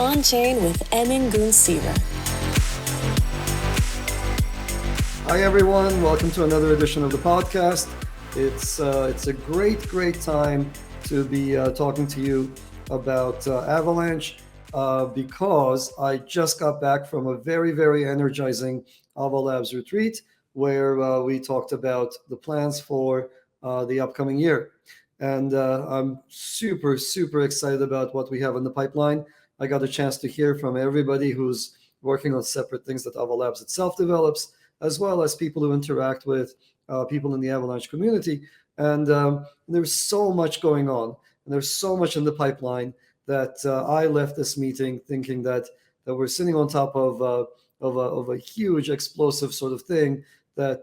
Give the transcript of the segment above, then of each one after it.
OnChain with Emin Gün Sirer. Hi everyone, welcome to another edition of the podcast. It's a great time to be talking to you about Avalanche because I just got back from a very energizing Avalanche retreat where we talked about the plans for the upcoming year. And I'm super excited about what we have in the pipeline. I got a chance to hear from everybody who's working on separate things that Avalanche itself develops, as well as people who interact with people in the Avalanche community. And there's so much going on, and there's so much in the pipeline that I left this meeting thinking that we're sitting on top of a huge explosive sort of thing that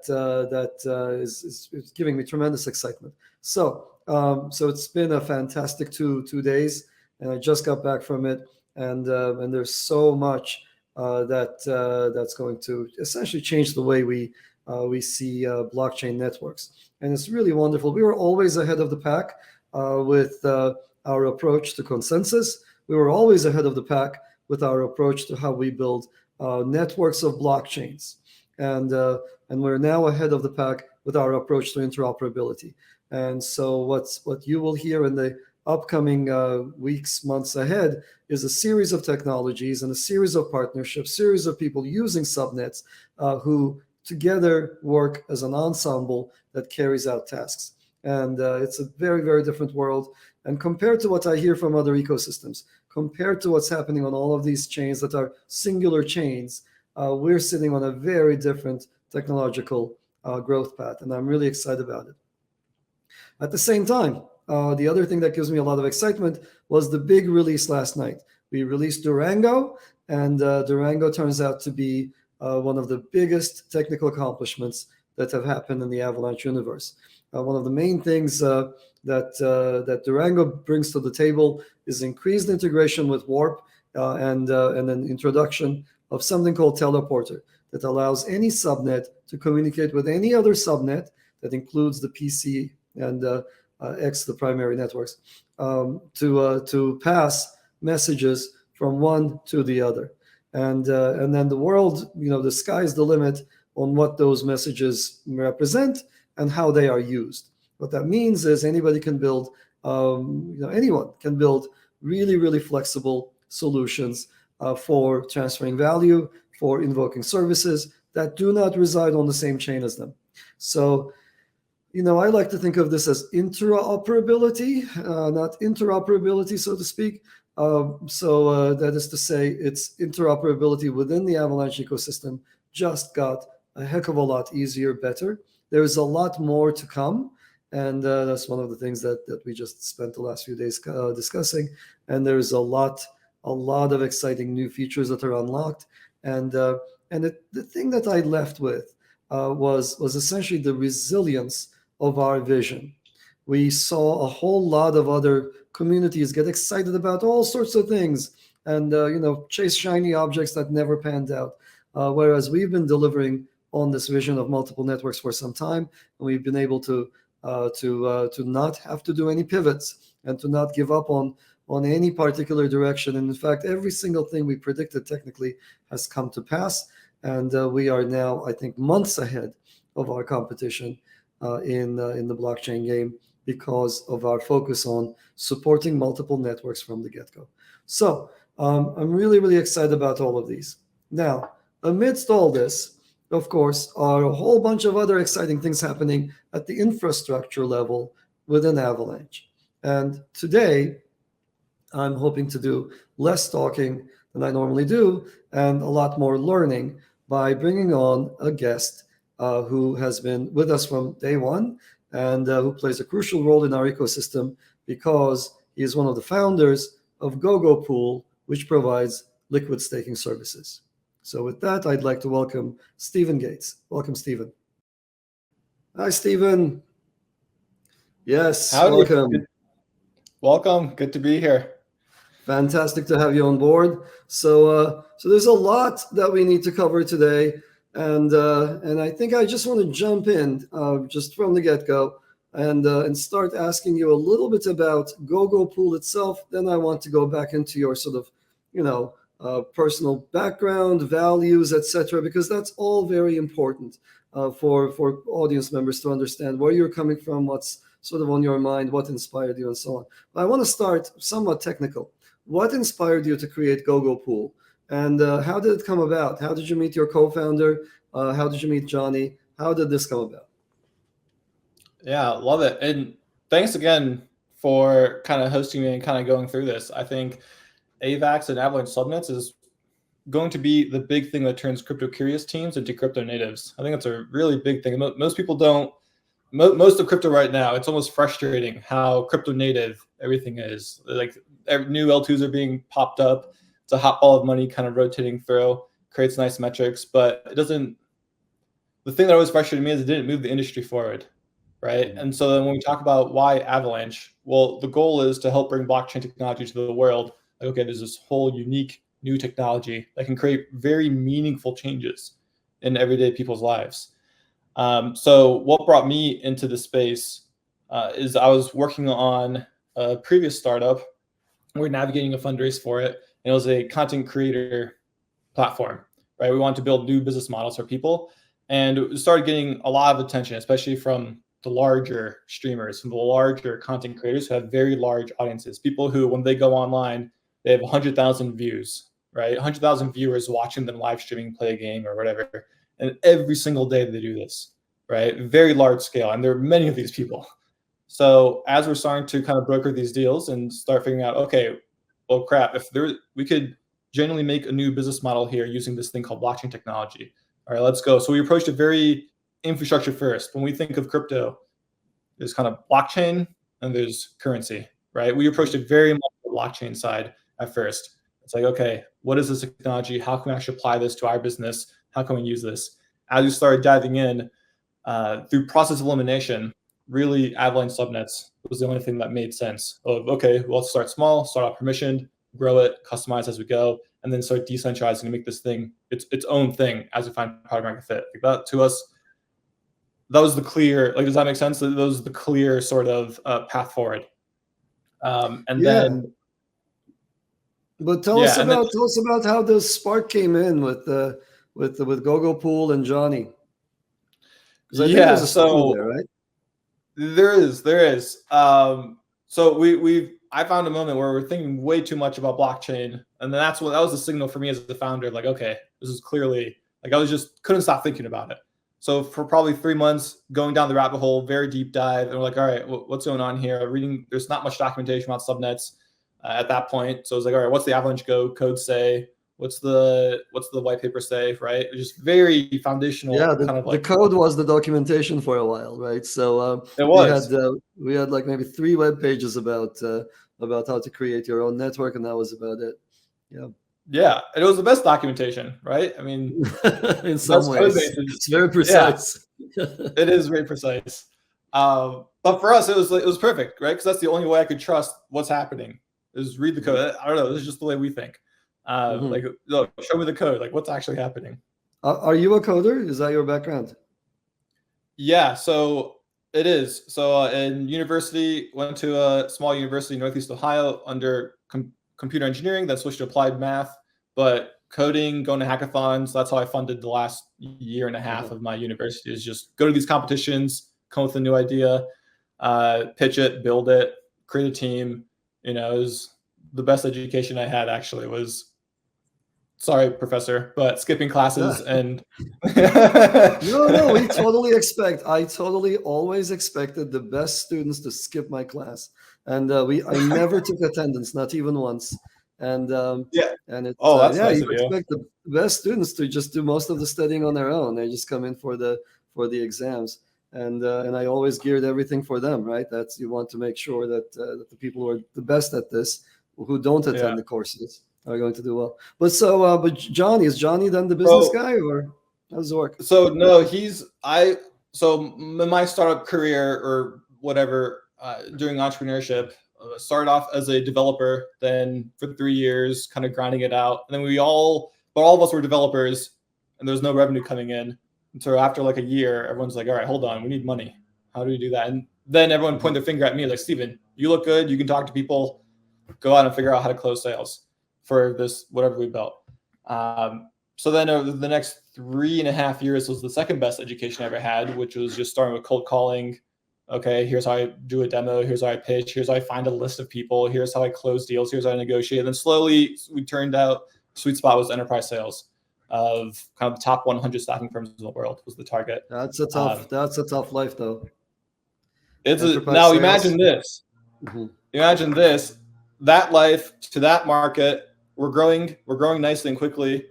is giving me tremendous excitement. So it's been a fantastic two days, and I just got back from it, and there's so much that's going to essentially change the way we see blockchain networks, and it's really wonderful. We were always ahead of the pack with our approach to consensus. We were always ahead of the pack with our approach to how we build networks of blockchains, and we're now ahead of the pack with our approach to interoperability. And so what you will hear in the upcoming weeks, months ahead is a series of technologies and a series of partnerships, series of people using subnets who together work as an ensemble that carries out tasks. And it's a very different world. And compared to what I hear from other ecosystems, compared to what's happening on all of these chains that are singular chains, we're sitting on a very different technological growth path. And I'm really excited about it. At the same time, the other thing that gives me a lot of excitement was the big release last night. We released Durango, and Durango turns out to be one of the biggest technical accomplishments that have happened in the Avalanche universe. One of the main things that Durango brings to the table is increased integration with Warp and an introduction of something called Teleporter that allows any subnet to communicate with any other subnet that includes the PC and X, the primary networks, to pass messages from one to the other. And then the world, the sky's the limit on what those messages represent and how they are used. What that means is anybody can build, anyone can build really flexible solutions for transferring value, for invoking services that do not reside on the same chain as them. So, I like to think of this as interoperability, not interoperability, so to speak. So that is to say, it's interoperability within the Avalanche ecosystem just got a heck of a lot easier, better. There's a lot more to come, and that's one of the things that we just spent the last few days discussing. And there's a lot of exciting new features that are unlocked. And the thing that I left with was essentially the resilience of our vision. We saw a whole lot of other communities get excited about all sorts of things and chase shiny objects that never panned out, whereas we've been delivering on this vision of multiple networks for some time, and we've been able to not have to do any pivots and to not give up on any particular direction. And in fact, every single thing we predicted technically has come to pass, and we are now, I think, months ahead of our competition in the blockchain game because of our focus on supporting multiple networks from the get-go. So I'm really excited about all of these. Now, amidst all this, of course, are a whole bunch of other exciting things happening at the infrastructure level within Avalanche. And today, I'm hoping to do less talking than I normally do and a lot more learning by bringing on a guest who has been with us from day one and who plays a crucial role in our ecosystem because he is one of the founders of GoGoPool, which provides liquid staking services. So with that, I'd like to welcome Steven Gates. Welcome, Steven. Hi, Steven. Yes, Howdy. welcome. Welcome. Good to be here. Fantastic to have you on board. So there's a lot that we need to cover today. And I think I just want to jump in just from the get-go and start asking you a little bit about GoGoPool itself. Then I want to go back into your sort of personal background, values, etc., because that's all very important for audience members to understand where you're coming from, what's sort of on your mind, what inspired you, and so on. But I want to start somewhat technical. What inspired you to create GoGoPool, and how did it come about? How did you meet your co-founder? How did you meet Johnny? How did this come about? Yeah, love it. And thanks again for kind of hosting me and kind of going through this. I think AVAX and Avalanche Subnets is going to be the big thing that turns crypto curious teams into crypto natives. I think it's a really big thing. Most people don't, most of crypto right now, it's almost frustrating how crypto native everything is. Like new L2s are being popped up. It's a hot ball of money kind of rotating through, creates nice metrics, but it doesn't, the thing that always frustrated me is it didn't move the industry forward, right? And so then when we talk about why Avalanche, well, the goal is to help bring blockchain technology to the world. Like, okay, there's this whole unique new technology that can create very meaningful changes in everyday people's lives. So what brought me into the space is I was working on a previous startup. We're navigating a fundraise for it. And it was a content creator platform, right? We wanted to build new business models for people. And it started getting a lot of attention, especially from the larger streamers, from the larger content creators who have very large audiences. People who, when they go online, they have 100,000 views, right? 100,000 viewers watching them live streaming, play a game or whatever. And every single day they do this, right? Very large scale. And there are many of these people. So as we're starting to kind of broker these deals and start figuring out, okay, well, crap, if we could genuinely make a new business model here using this thing called blockchain technology. All right, let's go. So we approached it very infrastructure first. When we think of crypto, there's kind of blockchain and there's currency, right? We approached it very much the blockchain side at first. It's like, okay, what is this technology? How can we actually apply this to our business? How can we use this? As we started diving in through process of elimination, really Avalanche Subnets was the only thing that made sense of, okay, well, let's start small, start out permissioned, grow it, customize as we go, and then start decentralizing and make this thing its own thing as we find product market fit. Like that to us, that was the clear, like, does that make sense? That was the clear sort of path forward. But tell us about how the spark came in with GoGoPool and Johnny. Because I think there's a story there, right? There is. So I found a moment where we're thinking way too much about blockchain, and then that was the signal for me as the founder. Like, okay, this is clearly, like, I was just couldn't stop thinking about it. So for probably 3 months, going down the rabbit hole, very deep dive, and we're like, all right, what's going on here? Reading, there's not much documentation about subnets at that point. So I was like, all right, what's the Avalanche Go code say? What's the white paper say, right? It was just very foundational. Yeah, the code was the documentation for a while, right? So it was. We had like maybe 3 web pages about how to create your own network, and that was about it. Yeah, and it was the best documentation, right? I mean, in some ways, it's very precise. Yeah, it is very precise. But for us, it was perfect, right? Because that's the only way I could trust what's happening is read the code. I don't know. This is just the way we think. Like, look, show me the code. Like, what's actually happening? Are you a coder? Is that your background? Yeah, so it is. So in university, went to a small university in Northeast Ohio under computer engineering, then switched to applied math. But coding, going to hackathons, that's how I funded the last year and a half of my university, is just go to these competitions, come with a new idea, pitch it, build it, create a team. It was the best education I had, actually. Was, sorry, professor, but skipping classes and no, I totally always expected the best students to skip my class, and I never took attendance, not even once. And it's that's nice you expect the best students to just do most of the studying on their own. They just come in for the exams, and I always geared everything for them, right? That's, you want to make sure that the people who are the best at this, who don't attend the courses, are going to do well. But but Johnny, is Johnny then the business guy, or how does it work? So no, so in my startup career or whatever, doing entrepreneurship, started off as a developer, then for 3 years, kind of grinding it out. And then all of us were developers, and there was no revenue coming in. And so after like a year, everyone's like, all right, hold on, we need money. How do we do that? And then everyone pointed their finger at me like, Steven, you look good, you can talk to people, go out and figure out how to close sales. for this whatever we built. So then over the next 3.5 years was the second best education I ever had, which was just starting with cold calling. Okay, here's how I do a demo. Here's how I pitch. Here's how I find a list of people. Here's how I close deals. Here's how I negotiate. And then slowly we turned out sweet spot was enterprise sales of kind of the top 100 stocking firms in the world was the target. That's a tough life though. Now imagine this. Mm-hmm. Imagine this. That life to that market. We're growing nicely and quickly.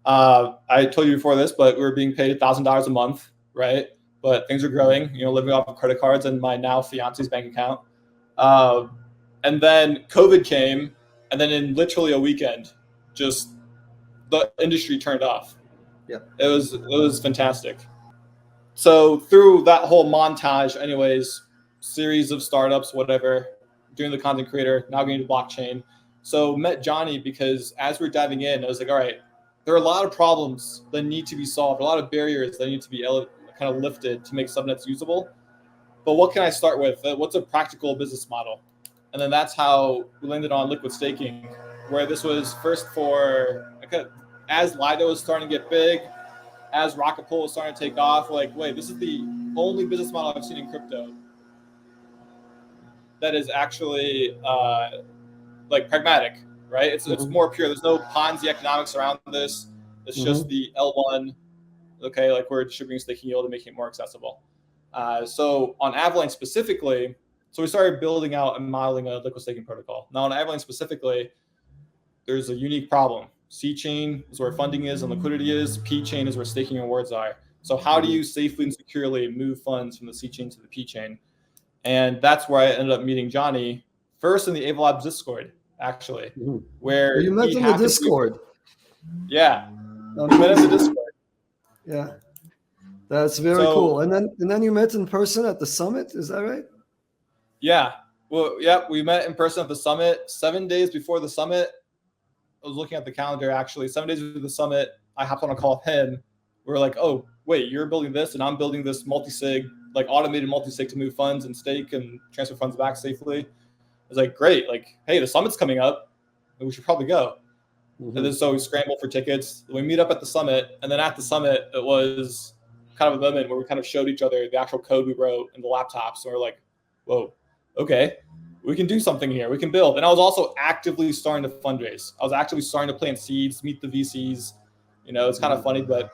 I told you before this, but we were being paid $1,000 a month, right? But things are growing, living off of credit cards and my now fiance's bank account. And then COVID came, and then in literally a weekend, just the industry turned off. Yeah, it was fantastic. So through that whole montage, anyways, series of startups, whatever, doing the content creator, now getting to blockchain. So met Johnny because as we're diving in, I was like, all right, there are a lot of problems that need to be solved, a lot of barriers that need to be kind of lifted to make subnets usable. But what can I start with? What's a practical business model? And then that's how we landed on liquid staking, where this was first for, as Lido was starting to get big, as Rocket Pool was starting to take off, like, wait, this is the only business model I've seen in crypto that is actually pragmatic, right? It's more pure. There's no Ponzi economics around this. It's just the L1, okay, like we're distributing staking yield and making it more accessible. So on Avalanche specifically, so we started building out and modeling a liquid staking protocol. Now on Avalanche specifically, there's a unique problem. C chain is where funding is and liquidity is. P chain is where staking rewards are. So how do you safely and securely move funds from the C chain to the P chain? And that's where I ended up meeting Johnny first in the Avalanche Discord, actually, where you met in the Discord. Yeah, we met in the Discord. Yeah, that's very cool. And then you met in person at the summit. Is that right? Yeah. Well, yeah, we met in person at the summit 7 days before the summit. I was looking at the calendar, actually. 7 days before the summit, I hopped on a call with him. We were like, oh, wait, you're building this and I'm building this multi-sig, like automated multi-sig to move funds and stake and transfer funds back safely. I was like, great. Like, hey, the summit's coming up. We should probably go. And then so we scrambled for tickets. We meet up at the summit. And then at the summit, it was kind of a moment where we kind of showed each other the actual code we wrote in the laptops. And we're like, whoa, okay. We can do something here. We can build. And I was also actively starting to fundraise. I was actually starting to plant seeds, meet the VCs. It's kind of funny, but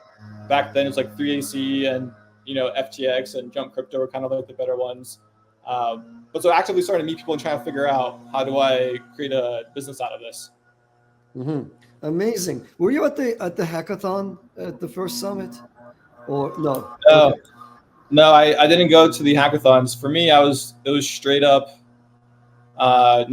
back then it was like 3AC and, FTX and Jump Crypto were kind of like the better ones. But so actively starting to meet people and trying to figure out how do I create a business out of this. Amazing. Were you at the hackathon at the first summit or no? Okay. No, I didn't go to the hackathons. For me, it was straight up. I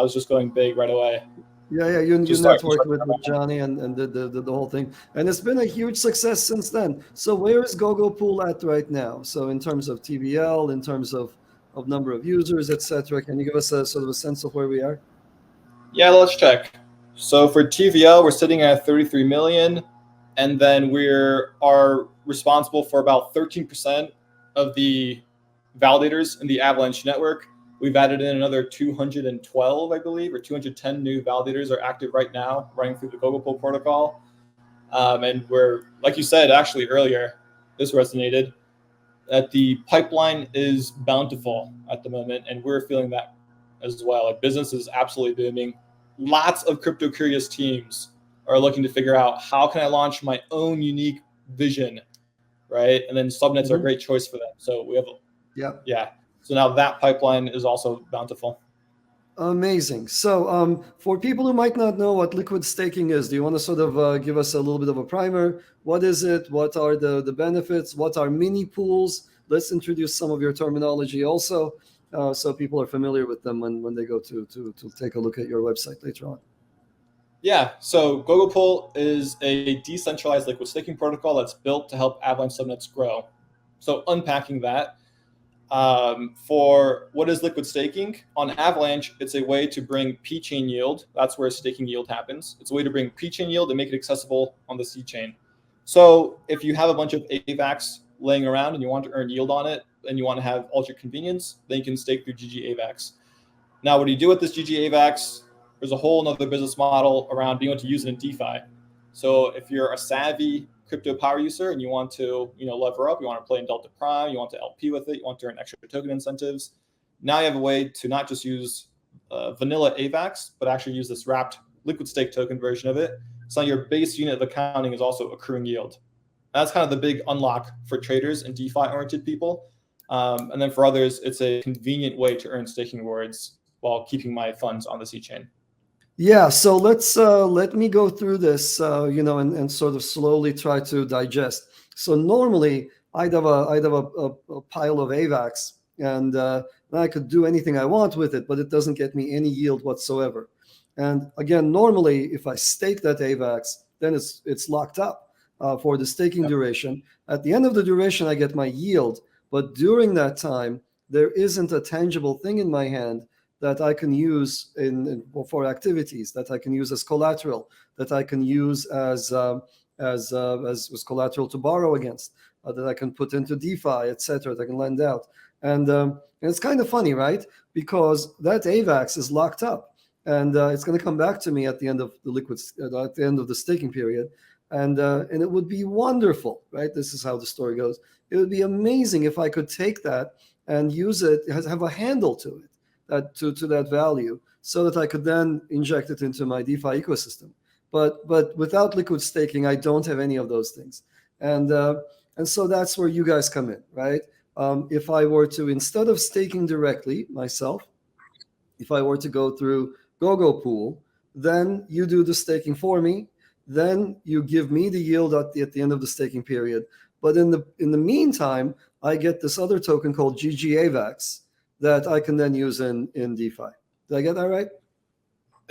was just going big right away. Yeah, you networked with Johnny and did the whole thing. And it's been a huge success since then. So where is GoGoPool at right now? So in terms of TVL, in terms of number of users, etc., can you give us a sort of a sense of where we are? Yeah, let's check. So for TVL, we're sitting at 33 million. And then we are responsible for about 13% of the validators in the Avalanche network. We've added in another 212, I believe, or 210 new validators are active right now, running through the GoGoPool protocol. And we're, like you said, actually earlier, this resonated, that the pipeline is bountiful at the moment, and we're feeling that as well. Like business is absolutely booming. Lots of crypto curious teams are looking to figure out how can I launch my own unique vision, right? And then subnets are a great choice for them. So we have, yeah. So now that pipeline is also bountiful. Amazing. So for people who might not know what liquid staking is, do you want to sort of give us a little bit of a primer? What is it? What are the benefits? What are mini pools? Let's introduce some of your terminology also, so people are familiar with them when they go to take a look at your website later on. Yeah, so GoGoPool is a decentralized liquid staking protocol that's built to help Avalanche subnets grow. So unpacking that, for what is liquid staking? On Avalanche, it's a way to bring P-chain yield. That's where staking yield happens. It's a way to bring P-chain yield and make it accessible on the C-chain. So if you have a bunch of AVAX laying around and you want to earn yield on it and you want to have ultra convenience, then you can stake through GG AVAX. Now, what do you do with this GG AVAX? there's a whole other business model around being able to use it in DeFi. So if you're a savvy crypto power user and you want to, lever up, you want to play in Delta Prime, you want to LP with it, you want to earn extra token incentives. Now you have a way to not just use vanilla AVAX, but actually use this wrapped liquid stake token version of it. So your base unit of accounting is also accruing yield. That's kind of the big unlock for traders and DeFi-oriented people. And then for others, it's a convenient way to earn staking rewards while keeping my funds on the C chain. Yeah, so let me go through this, and sort of slowly try to digest. So normally I'd have a pile of AVAX, and I could do anything I want with it, but it doesn't get me any yield whatsoever. And again, normally if I stake that AVAX, then it's locked up for the staking duration. At the end of the duration, I get my yield, but during that time, there isn't a tangible thing in my hand that I can use for activities, that I can use as collateral, that I can use as collateral to borrow against, that I can put into DeFi, etc., that I can lend out. And it's kind of funny, right? Because that AVAX is locked up, and it's going to come back to me at the end of at the end of the staking period, and it would be wonderful, right? This is how the story goes. It would be amazing if I could take that and use it, have a handle to it, to that value, so that I could then inject it into my DeFi ecosystem. But without liquid staking, I don't have any of those things, and so that's where you guys come in, right? If I were to, instead of staking directly myself, if I were to go through GoGoPool, then you do the staking for me, then you give me the yield at the end of the staking period. But in the meantime, I get this other token called GGAVAX that I can then use in DeFi. Did I get that right?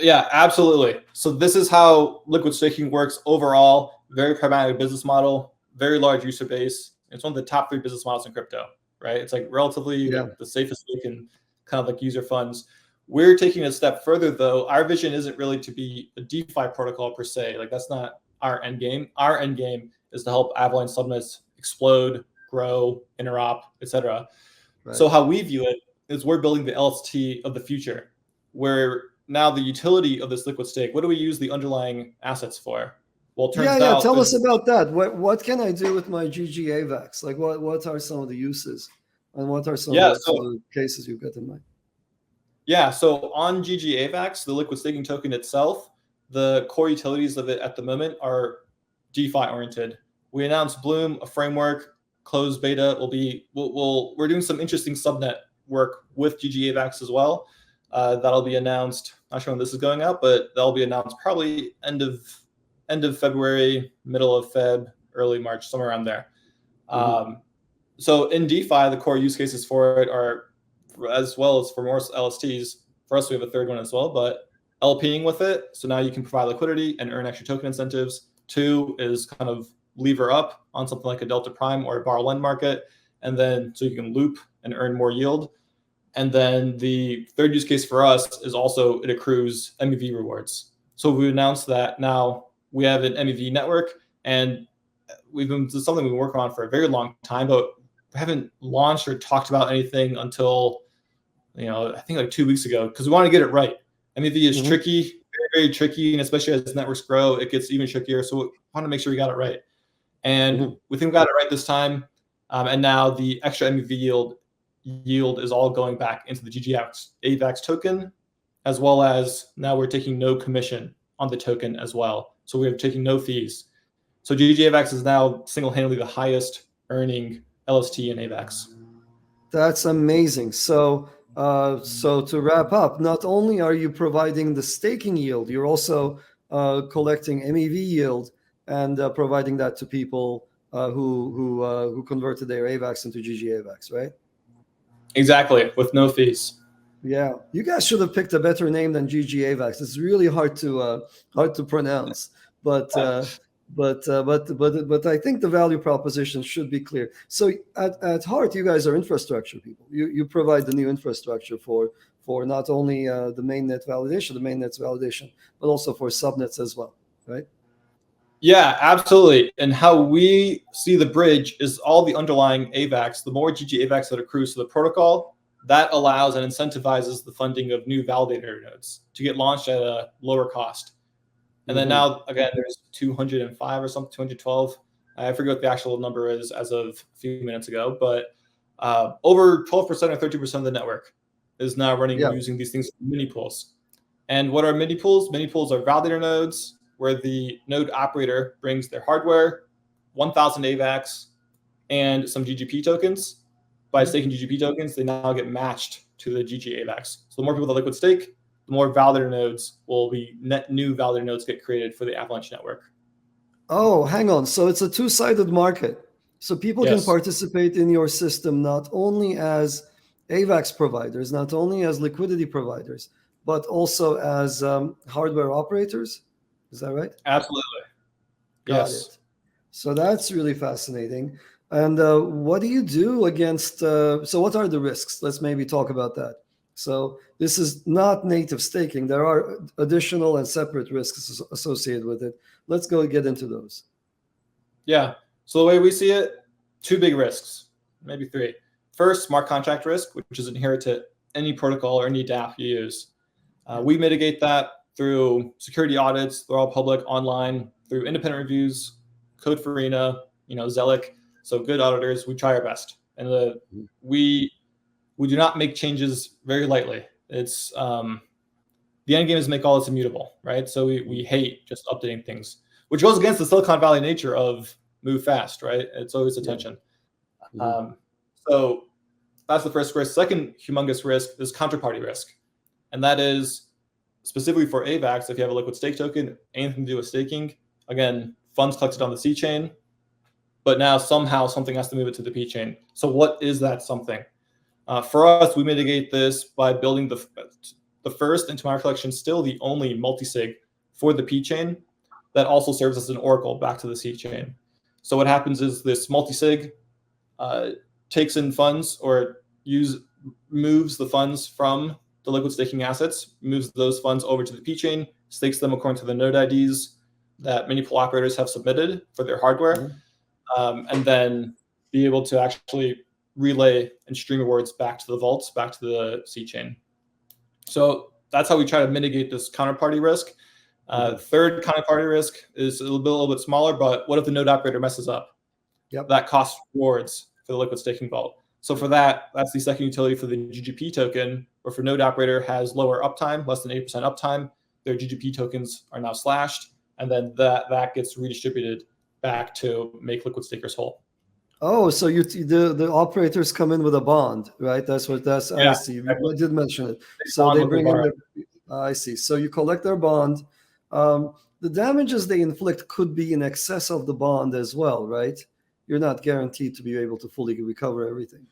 Yeah, absolutely. So this is how liquid staking works overall. Very pragmatic business model, very large user base. It's one of the top 3 business models in crypto, right? It's like relatively the safest way can kind of like use your funds. We're taking it a step further, though. Our vision isn't really to be a DeFi protocol per se. Like, that's not our end game. Our end game is to help Avalanche subnets explode, grow, interop, etc. Right. So how we view it is we're building the LST of the future, where now the utility of this liquid stake, what do we use the underlying assets for? Well, it turns out, tell us about that. What can I do with my GGAVAX? Like, what are some of the uses, and what are some of the cases you've got in mind? Yeah, so on GGAVAX, the liquid staking token itself, the core utilities of it at the moment are DeFi oriented. We announced Bloom, a framework, closed beta will be. We're doing some interesting subnet work with GGAVAX as well. That'll be announced. Not sure when this is going out, but that'll be announced probably end of February, middle of Feb, early March, somewhere around there. So in DeFi, the core use cases for it are, as well as for more LSTs. For us, we have a third one as well, but LPing with it. So now you can provide liquidity and earn extra token incentives. 2 is kind of lever up on something like a Delta Prime or a borrow lend market. And then so you can loop and earn more yield. And then the third use case for us is also it accrues MEV rewards. So we announced that now we have an MEV network, and this is something we've been working on for a very long time, but we haven't launched or talked about anything until, I think like 2 weeks ago, because we want to get it right. MEV is tricky, very, very tricky, and especially as networks grow, it gets even trickier. So we want to make sure we got it right. And we think we got it right this time. And now the extra MEV yield is all going back into the GGAVAX token, as well as now we're taking no commission on the token as well. So we're taking no fees. So GGAVAX is now single-handedly the highest earning LST in AVAX. That's amazing. So to wrap up, not only are you providing the staking yield, you're also collecting MEV yield and providing that to people who converted their AVAX into GGAVAX, right? Exactly, with no fees. Yeah, you guys should have picked a better name than GGAVAX. It's really hard to pronounce, but I think the value proposition should be clear. So at heart, you guys are infrastructure people. You provide the new infrastructure for not only the mainnet validation, but also for subnets as well, right? Yeah, absolutely. And how we see the bridge is all the underlying AVAX. The more GGAVAX that accrues to the protocol, that allows and incentivizes the funding of new validator nodes to get launched at a lower cost. And then now, again, there's 205 or something, 212. I forget what the actual number is as of a few minutes ago, but over 12% or 13% of the network is now running using these things, mini pools. And what are mini pools? Mini pools are validator nodes where the node operator brings their hardware, 1,000 AVAX, and some GGP tokens. By staking GGP tokens, they now get matched to the GG AVAX. So the more people that liquid stake, the more validator nodes will be net new validator nodes get created for the Avalanche network. Oh, hang on. So it's a two-sided market. So people can participate in your system not only as AVAX providers, not only as liquidity providers, but also as hardware operators. Is that right? Absolutely. Got it. So that's really fascinating. And what do you do against, so what are the risks? Let's maybe talk about that. So this is not native staking. There are additional and separate risks associated with it. Let's go get into those. Yeah. So the way we see it, two big risks, maybe three. First, smart contract risk, which is inherent to any protocol or any DApp you use. We mitigate that through security audits. They're all public online, through independent reviews, Code Farina, Zelic. So good auditors, we try our best. And we do not make changes very lightly. It's the end game is make all this immutable, right? So we hate just updating things, which goes against the Silicon Valley nature of move fast, right? It's always attention. So that's the first risk. Second humongous risk is counterparty risk. And that is specifically for AVAX, if you have a liquid stake token, anything to do with staking, again, funds collected on the C chain, but now somehow something has to move it to the P chain. So what is that something? For us, we mitigate this by building the first, and to my recollection, still the only multi-sig for the P chain that also serves as an oracle back to the C chain. So what happens is this multi-sig takes in funds or moves the funds from the liquid staking assets, moves those funds over to the P chain, stakes them according to the node IDs that many pool operators have submitted for their hardware, and then be able to actually relay and stream rewards back to the vaults, back to the C chain. So that's how we try to mitigate this counterparty risk. Third counterparty risk is a little bit smaller, but what if the node operator messes up? That costs rewards for the liquid staking vault. So for that, that's the second utility for the GGP token, where if a node operator has lower uptime, less than 80% uptime, their GGP tokens are now slashed, and then that gets redistributed back to make liquid stakers whole. Oh, so the operators come in with a bond, right? I see. Exactly. I did mention it. So they bring in I see. So you collect their bond. The damages they inflict could be in excess of the bond as well, right? You're not guaranteed to be able to fully recover everything.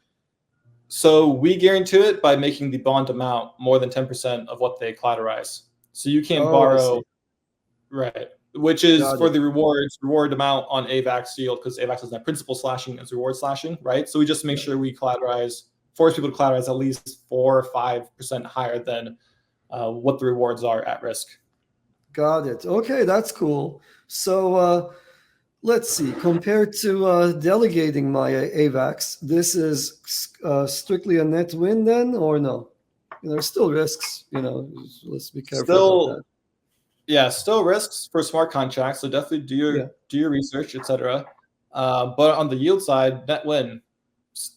So we guarantee it by making the bond amount more than 10% of what they collateralize. So you can't borrow, right? Which is for the reward amount on AVAX yield, because AVAX doesn't have principal slashing as reward slashing, right? So we just make sure we force people to collateralize at least 4 or 5% higher than what the rewards are at risk. Got it. Okay, that's cool. So let's see. Compared to delegating my AVAX, this is strictly a net win then, or no? There's still risks. Let's be careful about that. Yeah, still risks for smart contracts. So definitely do your research, etc. But on the yield side, net win.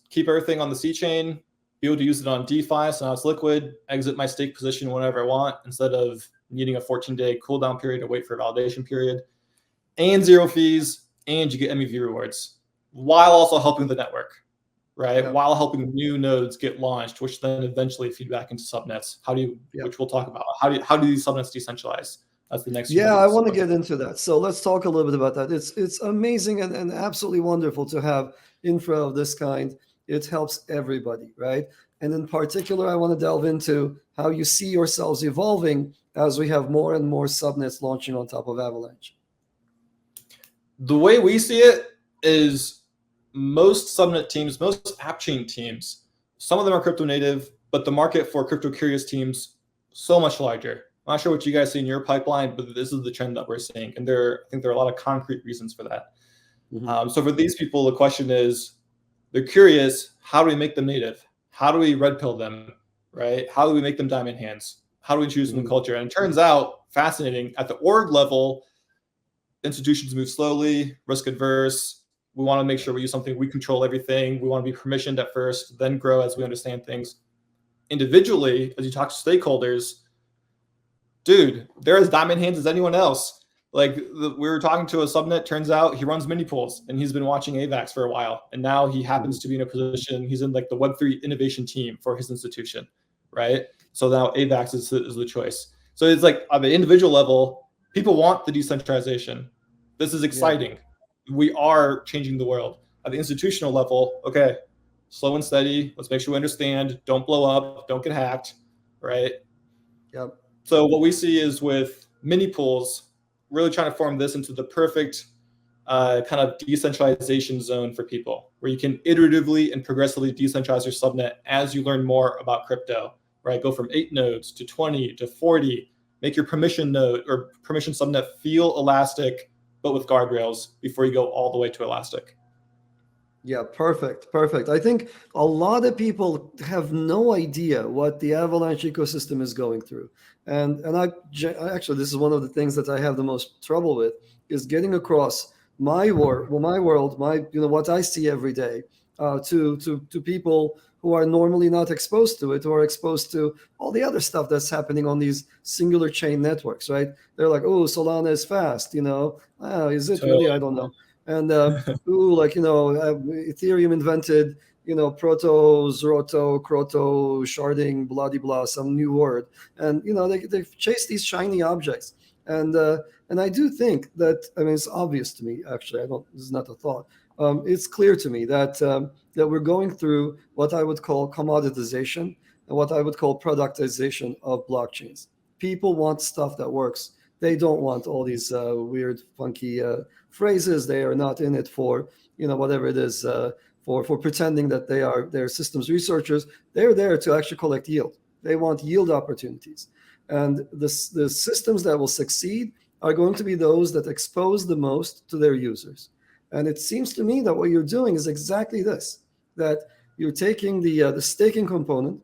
Keep everything on the C chain. Be able to use it on DeFi, so now it's liquid. Exit my stake position whenever I want, instead of needing a 14-day cooldown period to wait for a validation period. And zero fees, and you get MEV rewards, while also helping the network, right? Yeah. While helping new nodes get launched, which then eventually feed back into subnets. Which we'll talk about. How do these subnets decentralize? That's the next. Yeah, I want to get into that. So let's talk a little bit about that. It's amazing and absolutely wonderful to have infra of this kind. It helps everybody, right? And in particular, I want to delve into how you see yourselves evolving as we have more and more subnets launching on top of Avalanche. The way we see it is most subnet teams, most app chain teams, some of them are crypto native, but the market for crypto curious teams so much larger. I'm not sure what you guys see in your pipeline, but this is the trend that we're seeing. And I think there are a lot of concrete reasons for that. So for these people, the question is, they're curious, how do we make them native? how do we red pill them, right? How do we make them diamond hands? How do we choose them in culture? And it turns out, fascinating, at the org level, institutions move slowly, risk adverse. We want to make sure we use something, we control everything. We want to be permissioned at first, then grow as we understand things. Individually, as you talk to stakeholders, dude, they're as diamond hands as anyone else. Like we were talking to a subnet, turns out he runs mini pools and he's been watching AVAX for a while. And now he happens to be in a position, he's in like the Web3 innovation team for his institution, right? So now AVAX is the choice. So it's like on the individual level, people want the decentralization. This is exciting. Yeah. We are changing the world. At the institutional level, okay, slow and steady. Let's make sure we understand. Don't blow up. Don't get hacked, right? Yep. So what we see is with mini pools, really trying to form this into the perfect kind of decentralization zone for people, where you can iteratively and progressively decentralize your subnet as you learn more about crypto, right? Go from 8 nodes to 20 to 40, make your permission node or permission subnet feel elastic, but with guardrails before you go all the way to elastic. Yeah, perfect. I think a lot of people have no idea what the Avalanche ecosystem is going through. And I actually, this is one of the things that I have the most trouble with, is getting across my world, what I see every day to people who are normally not exposed to it, who are exposed to all the other stuff that's happening on these singular chain networks, right? They're like, oh, Solana is fast, is it really? I don't know. And Ethereum invented, proto, Zoroto, Croto, sharding, blah, blah, blah, some new word. And, they chase these shiny objects. And I do think that, it's obvious to me, actually, this is not a thought. It's clear to me that we're going through what I would call commoditization and what I would call productization of blockchains. People want stuff that works. They don't want all these weird, funky phrases. They are not in it for, whatever it is, for pretending that they're systems researchers. They're there to actually collect yield. They want yield opportunities. And the systems that will succeed are going to be those that expose the most to their users. And it seems to me that what you're doing is exactly this, that you're taking the staking component,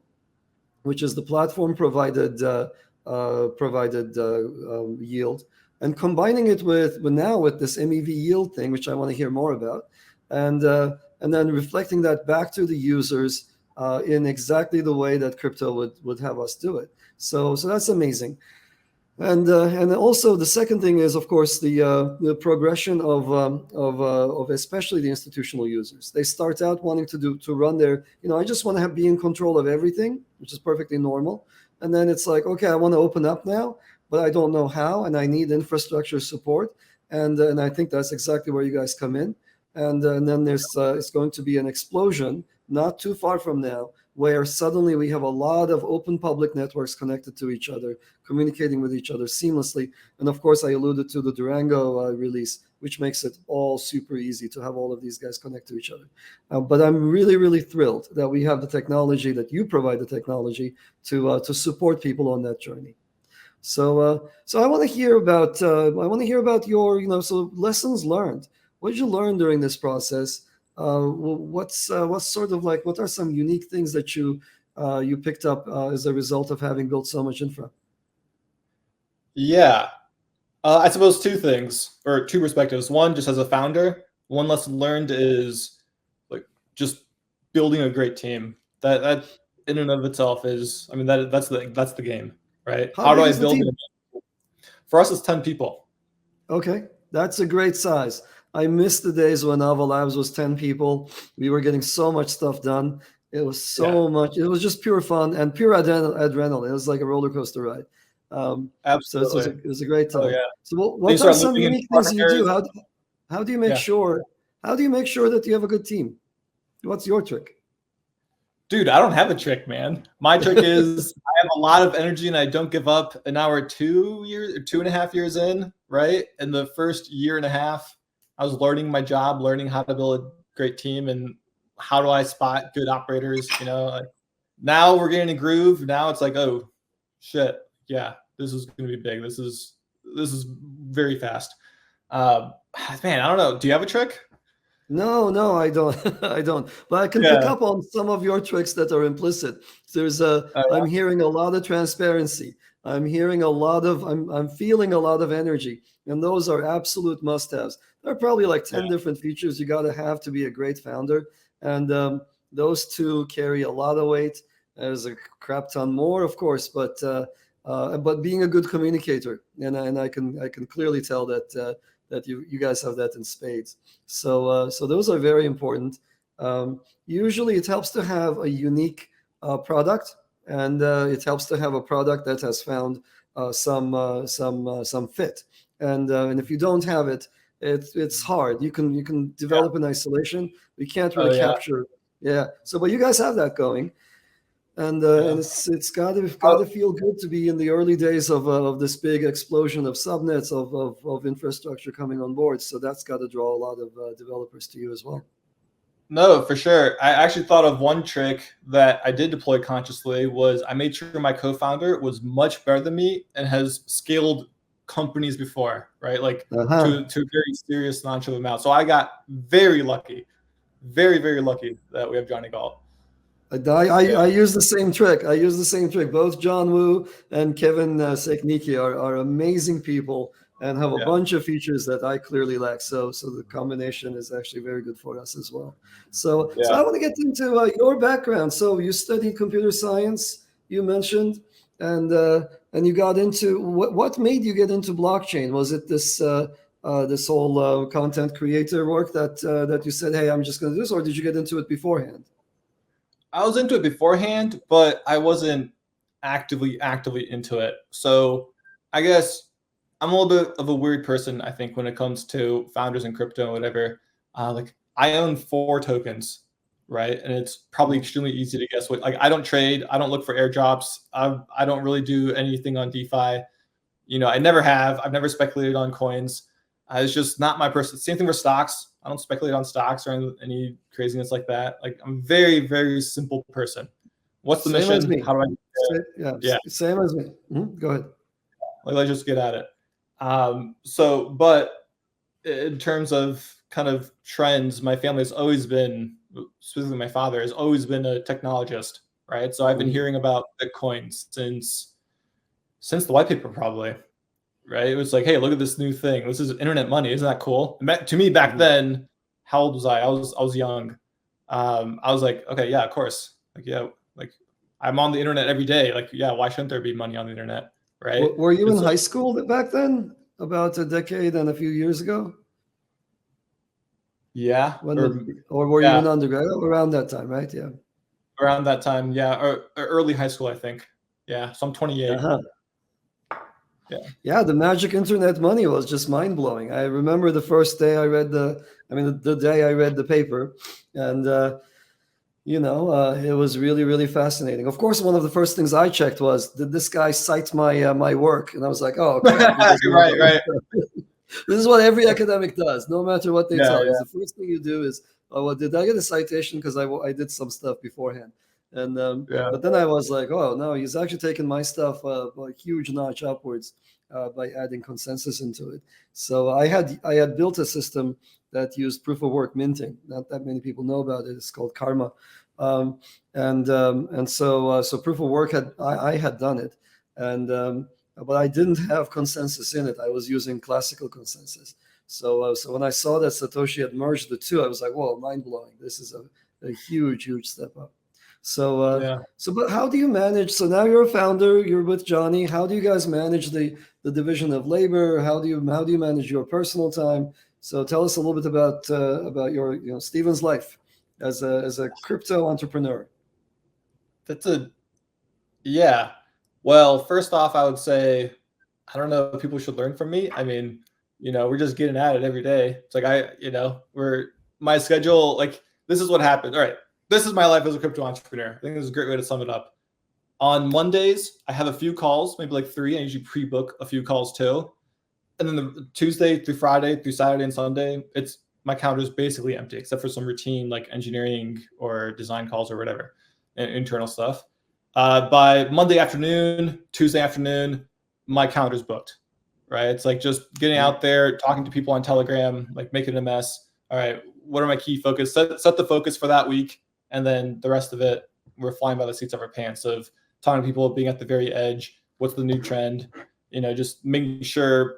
which is the platform provided yield, and combining it with this MEV yield thing, which I want to hear more about, and then reflecting that back to the users in exactly the way that crypto would have us do it. So that's amazing. And also the second thing is, of course, the progression of especially the institutional users. They start out wanting to run their, I just want to be in control of everything, which is perfectly normal. And then it's like, okay, I want to open up now, but I don't know how, and I need infrastructure support. And I think that's exactly where you guys come in. And then there's it's going to be an explosion not too far from now, where suddenly we have a lot of open public networks connected to each other, communicating with each other seamlessly. And of course, I alluded to the Durango release, which makes it all super easy to have all of these guys connect to each other. But I'm really, really thrilled that we have the technology, that you provide the technology to support people on that journey. So I want to hear about your so lessons learned. What did you learn during this process? What's sort of like, what are some unique things that you picked up as a result of having built so much infra? Yeah, I suppose two things, or two perspectives. One, just as a founder, one lesson learned is like just building a great team. That in and of itself is, that's the game, right? How do I build it? For us, it's 10 people. Okay, that's a great size. I miss the days when Ava Labs was 10 people. We were getting so much stuff done. It was so much. It was just pure fun and pure adrenaline. It was like a roller coaster ride. Absolutely. So it was a great time. Oh, yeah. So what are some unique things you do? How do you make sure? How do you make sure that you have a good team? What's your trick? Dude, I don't have a trick, man. My trick is I have a lot of energy and I don't give up. And now we're 2.5 years in, right? In the first year and a half, I was learning my job, learning how to build a great team and how do I spot good operators, now we're getting a groove. Now it's like, oh shit. Yeah, this is going to be big. This is very fast. Man, I don't know. Do you have a trick? No, I don't. I don't. But I can pick Yeah. up on some of your tricks that are implicit. Oh, I'm hearing a lot of transparency. I'm feeling a lot of energy, and those are absolute must-haves. There are probably like yeah. 10 different features you got to have to be a great founder, and those two carry a lot of weight. There's a crap ton more, of course, but being a good communicator, and I can clearly tell that you guys have that in spades. So those are very important. Usually, it helps to have a unique product, and it helps to have a product that has found some fit. And if you don't have it, it's hard. You can Yeah. develop in isolation. You can't Oh really yeah. capture. Yeah. So, but you guys have that going, and Yeah. it's got to Oh, feel good to be in the early days of this big explosion of subnets of infrastructure coming on board. So that's got to draw a lot of developers to you as well. no, for sure. I actually thought of one trick that I did deploy consciously was I made sure my co-founder was much better than me and has scaled companies before, right? Like Uh-huh. to a very serious non-trivial amount. So I got very lucky, very, very lucky that we have Johnny Galt. I Yeah. use the same trick. I use the same trick. Both John Woo and Kevin Sekniki are amazing people and have a Yeah. bunch of features that I clearly lack. So the combination is actually very good for us as well. So I Yeah. want to get into your background. So you studied computer science, you mentioned, and you got into what made you get into blockchain? Was it this whole content creator work that you said, hey, I'm just going to do this, or did you get into it beforehand? I was into it beforehand, but I wasn't actively into it. So I guess I'm a little bit of a weird person, I think, when it comes to founders in crypto and whatever. Like I own 4 tokens, right? And it's probably extremely easy to guess what. Like I don't trade, I don't look for airdrops, I don't really do anything on DeFi. I never have. I've never speculated on coins. It's just not my person. Same thing with stocks. I don't speculate on stocks or any craziness like that. Like I'm a very, very simple person. What's the Same as mission? me. How do I? Yeah, Yeah, same as me. Go ahead. like let's just get at it. But in terms of kind of trends, my family has always been, specifically my father, has always been a technologist, right? So I've been Mhm. hearing about Bitcoin since the white paper, probably. Right? It was like, hey, look at this new thing. This is internet money. Isn't that cool? To me back Mhm. then, how old was I? I was young. I was like, okay, yeah, of course. Like, yeah, like I'm on the internet every day. Like, yeah, why shouldn't there be money on the internet? Right? Were you And in so, high school back then? About a decade and a few years ago? yeah, Or were you yeah, in undergrad? Around that time, right? Yeah. around that time, yeah, or early high school, I think. Yeah, so I'm 28. Uh-huh. Yeah. Yeah, the magic internet money was just mind blowing. I remember the first day I read the day I read the paper, and it was really, really fascinating. Of course, one of the first things I checked was, did this guy cite my work? And I was like, oh crap, he does not. Right, right. This is what every academic does, no matter what they Yeah, tell you. yeah, The first thing you do is, oh, well, did I get a citation? Because I did some stuff beforehand. And yeah, but then I was like, oh no, he's actually taken my stuff a huge notch upwards by adding consensus into it. So I had built a system that used proof of work minting. Not that many people know about it. It's called Karma, and so proof of work I had done it, and but I didn't have consensus in it. I was using classical consensus. So when I saw that Satoshi had merged the two, I was like, whoa, mind blowing. This is a huge, huge step up. yeah. But how do you manage? So now you're a founder, you're with Johnny. How do you guys manage the division of labor? How do you manage your personal time? So tell us a little bit about your Steven's life as a crypto entrepreneur. That's a Yeah. Well, first off, I would say I don't know if people should learn from me. I mean, we're just getting at it every day. It's like we're my schedule, like this is what happened. All right. This is my life as a crypto entrepreneur. I think this is a great way to sum it up. On Mondays, I have a few calls, maybe like 3. I usually pre-book a few calls too. And then the Tuesday through Friday through Saturday and Sunday, it's my calendar is basically empty except for some routine like engineering or design calls or whatever, and internal stuff. By Monday afternoon, Tuesday afternoon, my calendar's booked. Right? It's like just getting out there, talking to people on Telegram, like making a mess. All right, what are my key focus? Set the focus for that week, and then the rest of it, we're flying by the seats of our pants of talking to people, being at the very edge. What's the new trend? Just making sure,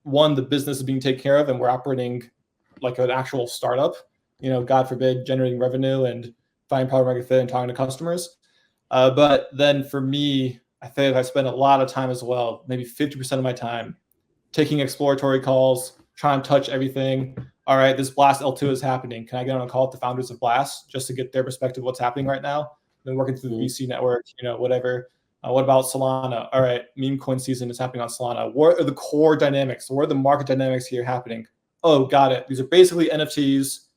one, the business is being taken care of and we're operating like an actual startup, God forbid, generating revenue and finding product market fit and talking to customers. But then for me, I think I spend a lot of time as well, maybe 50% of my time, taking exploratory calls, trying to touch everything. All right, this Blast L2 is happening. Can I get on a call with the founders of Blast just to get their perspective of what's happening right now? Been working through the VC network, whatever. What about Solana? All right, meme coin season is happening on Solana. What are the core dynamics? What are the market dynamics here happening? Oh, got it. These are basically NFTs,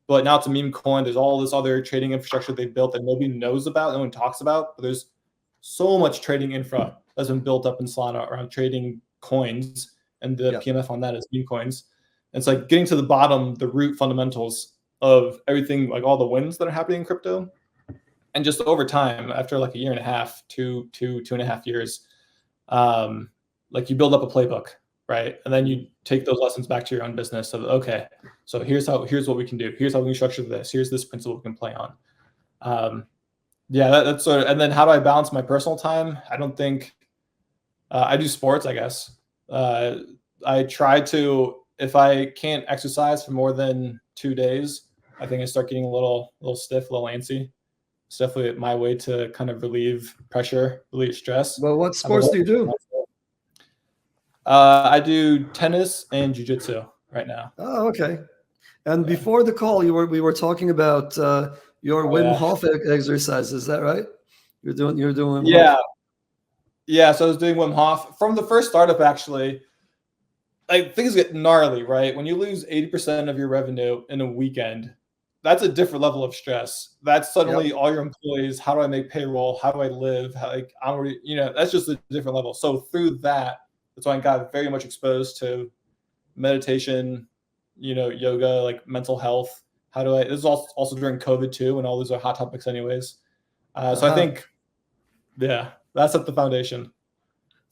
but now it's a meme coin. There's all this other trading infrastructure they've built that nobody knows about, no one talks about. But there's so much trading infra that's been built up in Solana around trading coins, and the PMF on that is meme coins. And it's like getting to the bottom, the root fundamentals of everything, like all the wins that are happening in crypto. And just over time, after like a year and a half, two and a half years, like you build up a playbook, right? And then you take those lessons back to your own business of, okay, so here's what we can do. Here's how we can structure this. Here's this principle we can play on. That's sort of, and then how do I balance my personal time? I don't think I do sports, I guess. I try to, if I can't exercise for more than 2 days, I think I start getting a little stiff, a little antsy. It's definitely my way to kind of relieve pressure, relieve stress. Well, what sports do you do? I do tennis and jiu-jitsu right now. Oh, okay. And before the call, we were talking about your Wim Hof exercise. Is that right? You're doing Wim Hof. Yeah. So I was doing Wim Hof from the first startup. Actually, like things get gnarly, right? When you lose 80% of your revenue in a weekend, that's a different level of stress. That's suddenly all your employees. How do I make payroll? How do I live? That's just a different level. So through that's why I got very much exposed to meditation, yoga, like mental health. This is also during COVID too, and all those are hot topics anyways. So I think, that's at the foundation.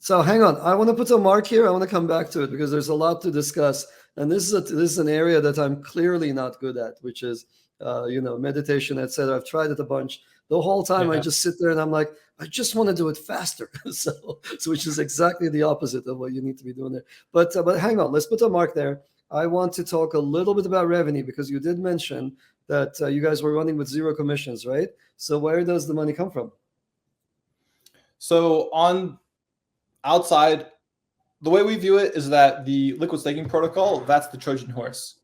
So hang on, I want to put a mark here. I want to come back to it because there's a lot to discuss. And this is an area that I'm clearly not good at, which is, meditation, etc. I've tried it a bunch. The whole time I just sit there and I'm like, I just want to do it faster. so which is exactly the opposite of what you need to be doing there. But hang on, let's put a mark there. I want to talk a little bit about revenue because you did mention that you guys were running with zero commissions, right? So where does the money come from? So on outside, the way we view it is that the liquid staking protocol, that's the Trojan horse.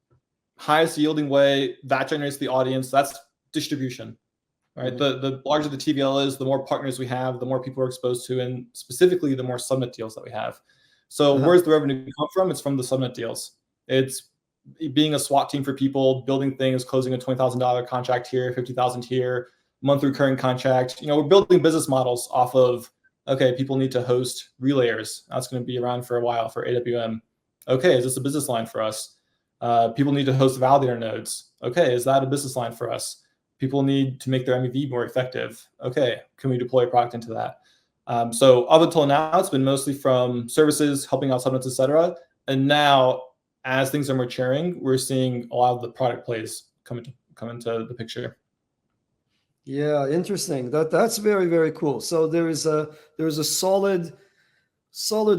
Highest yielding way, that generates the audience, that's distribution, right? Mm-hmm. The larger the TVL is, the more partners we have, the more people we're exposed to, and specifically the more Subnet deals that we have. So where's the revenue come from? It's from the Subnet deals. It's being a SWAT team for people, building things, closing a $20,000 contract here, $50,000 here, monthly recurring contract. We're building business models off of, okay, people need to host relayers. That's going to be around for a while for AWM. Okay, is this a business line for us? People need to host validator nodes. Okay, is that a business line for us? People need to make their MEV more effective. Okay, can we deploy a product into that? So up until now, it's been mostly from services, helping out Subnets, et cetera. And now, as things are maturing, we're seeing a lot of the product plays come into the picture. Yeah, interesting. That's very, very cool. So there is a solid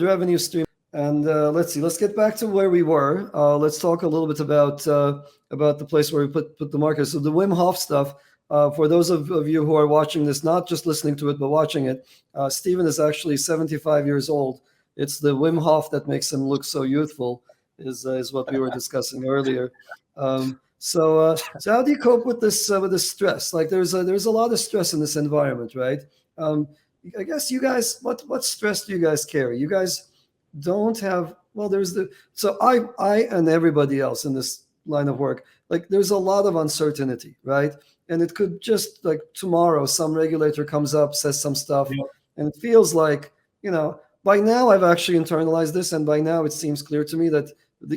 revenue stream. And let's see. Let's get back to where we were. Let's talk a little bit about the place where we put the marker. So the Wim Hof stuff. For those of you who are watching this, not just listening to it but watching it, Steven is actually 75 years old. It's the Wim Hof that makes him look so youthful. Is what we were discussing earlier. So how do you cope with this stress? Like there's a lot of stress in this environment, right? I guess you guys, what stress do you guys carry? You guys don't have, well, so I and everybody else in this line of work, like there's a lot of uncertainty, right? And it could just like tomorrow, some regulator comes up, says some stuff, and it feels like, by now I've actually internalized this, and by now it seems clear to me that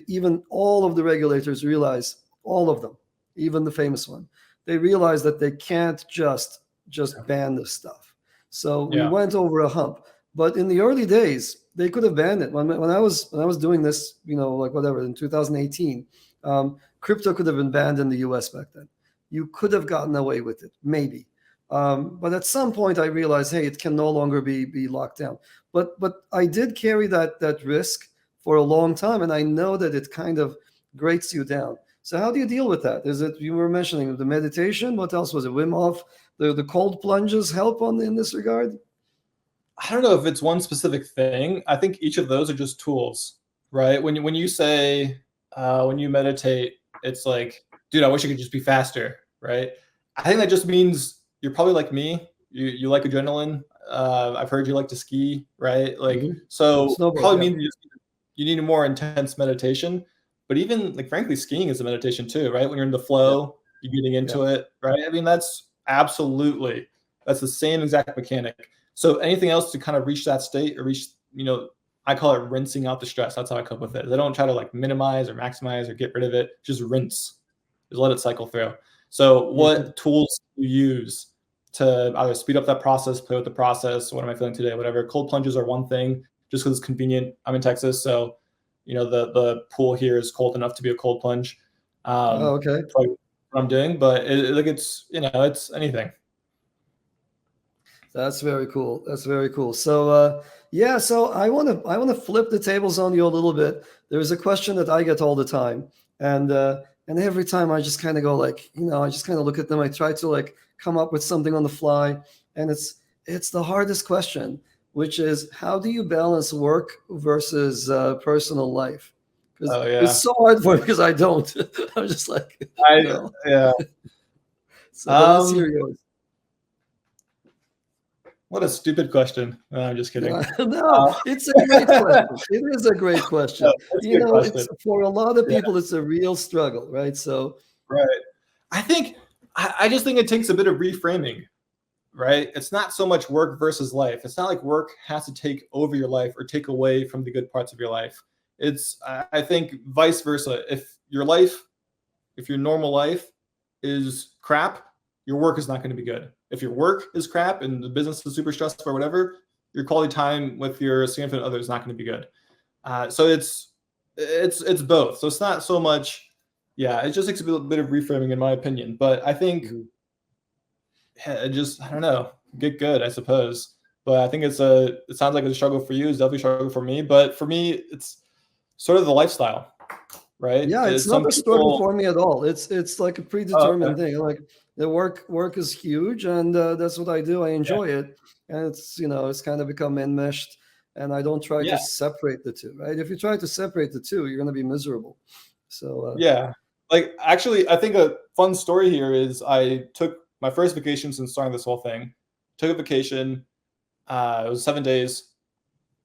even all of the regulators realize, all of them, even the famous one, they realize that they can't just ban this stuff. So we went over a hump. But in the early days, they could have banned it. When I was doing this, like whatever, in 2018, crypto could have been banned in the US back then. You could have gotten away with it, maybe. But at some point I realized, hey, it can no longer be locked down. But I did carry that risk for a long time, and I know that it kind of grates you down. So how do you deal with that? Is it, you were mentioning the meditation? What else was it? Wim Hof, the cold plunges help in this regard? I don't know if it's one specific thing. I think each of those are just tools, right? When you say when you meditate, it's like, dude, I wish it could just be faster, right? I think that just means you're probably like me. You like adrenaline. I've heard you like to ski, right? Like, so probably means you need a more intense meditation. But even like, frankly, skiing is a meditation too, right? When you're in the flow, you're getting into it, right? I mean, that's the same exact mechanic. So anything else to kind of reach that state or reach, I call it rinsing out the stress. That's how I cope with it. I don't try to like minimize or maximize or get rid of it. Just rinse. Just let it cycle through. So what tools do you use to either speed up that process, play with the process? What am I feeling today? Whatever. Cold plunges are one thing just because it's convenient. I'm in Texas, so the pool here is cold enough to be a cold plunge. Okay. What I'm doing, but it's anything. That's very cool. That's very cool. So so I want to flip the tables on you a little bit. There's a question that I get all the time, and every time I just kind of go like, I just kind of look at them. I try to like come up with something on the fly, and it's the hardest question, which is, how do you balance work versus personal life? It's so hard for me because I don't. I'm just like, yeah. So let's hear yours. What a stupid question. No, I'm just kidding. No, it's a great question. It is a great question. It's, for a lot of people, it's a real struggle, right? So, right. I just think it takes a bit of reframing, right? It's not so much work versus life. It's not like work has to take over your life or take away from the good parts of your life. I think vice versa. If your normal life is crap, your work is not going to be good. If your work is crap and the business is super stressful or whatever, your quality time with your significant other is not going to be good. So it's both. So it's not so much, it just takes a bit of reframing in my opinion. But I think I don't know, get good, I suppose. But I think it sounds like it's a struggle for you. It's definitely a struggle for me. But for me, it's sort of the lifestyle, right? Yeah, it's not a struggle for me at all. It's like a predetermined thing. Like the work is huge, and that's what I do. I enjoy it, and it's kind of become enmeshed, and I don't try to separate the two. Right? If you try to separate the two, you're going to be miserable. So like actually, I think a fun story here is I took my first vacation since starting this whole thing. Took a vacation. It was 7 days.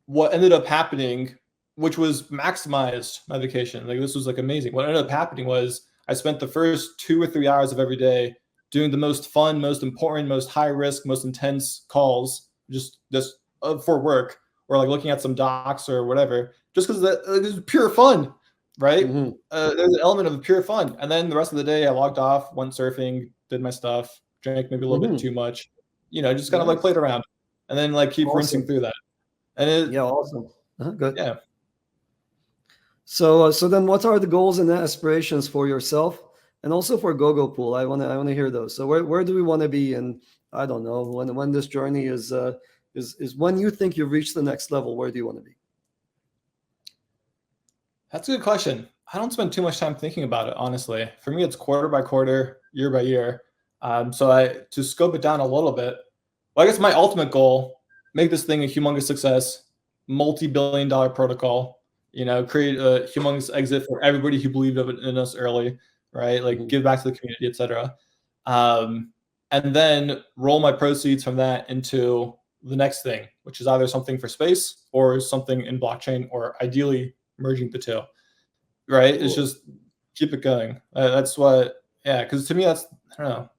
What ended up happening, which was maximized my vacation. Like, this was like amazing. What ended up happening was I spent the first 2 or 3 hours of every day doing the most fun, most important, most high risk, most intense calls just for work, or like looking at some docs or whatever, just because it was pure fun, right? There's an element of pure fun. And then the rest of the day I logged off, went surfing, did my stuff, drank maybe a little bit too much, just kind of like played around, and then like keep rinsing through that. And awesome. Good. Yeah. So then what are the goals and aspirations for yourself and also for GoGoPool? I want to hear those. So where do we want to be? And I don't know, when this journey is when you think you've reached the next level, where do you want to be? That's a good question. I don't spend too much time thinking about it, honestly. For me, it's quarter by quarter, year by year. So to scope it down a little bit, well, I guess my ultimate goal, make this thing a humongous success, multi-billion-dollar protocol, create a humongous exit for everybody who believed in us early, right? Like give back to the community, etc. And then roll my proceeds from that into the next thing, which is either something for space or something in blockchain, or ideally merging the two, right? Cool. It's just keep it going. That's what, because to me, that's why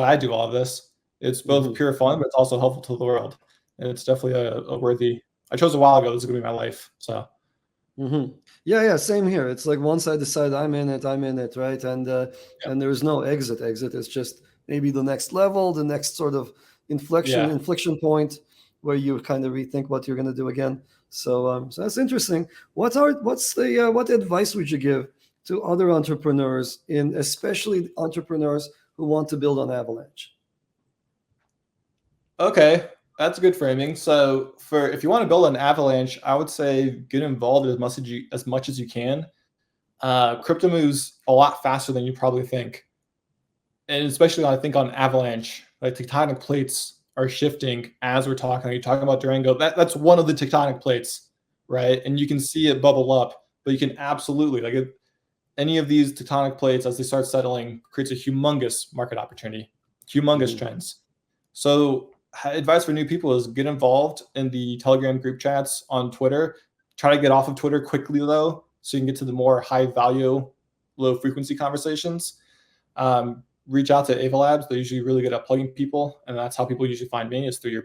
I do all of this. It's both pure fun, but it's also helpful to the world. And it's definitely a worthy, I chose a while ago, this is gonna be my life, so. Yeah, same here. It's like once I decide I'm in it, right? And there's no exit. It's just maybe the next level, the next sort of inflection point where you kind of rethink what you're going to do again. So that's interesting. What advice would you give to other entrepreneurs, especially entrepreneurs who want to build on Avalanche? Okay, that's a good framing. So if you want to build an Avalanche, I would say get involved as much as you can. Crypto moves a lot faster than you probably think, and especially I think on Avalanche, like tectonic plates are shifting as we're talking. You're talking about Durango. That's one of the tectonic plates, right? And you can see it bubble up, but you can absolutely any of these tectonic plates as they start settling creates a humongous market opportunity, humongous trends. So advice for new people is get involved in the Telegram group chats on Twitter. Try to get off of Twitter quickly though, so you can get to the more high value, low frequency conversations. Reach out to Ava Labs. They're usually really good at plugging people, and that's how people usually find me, is through your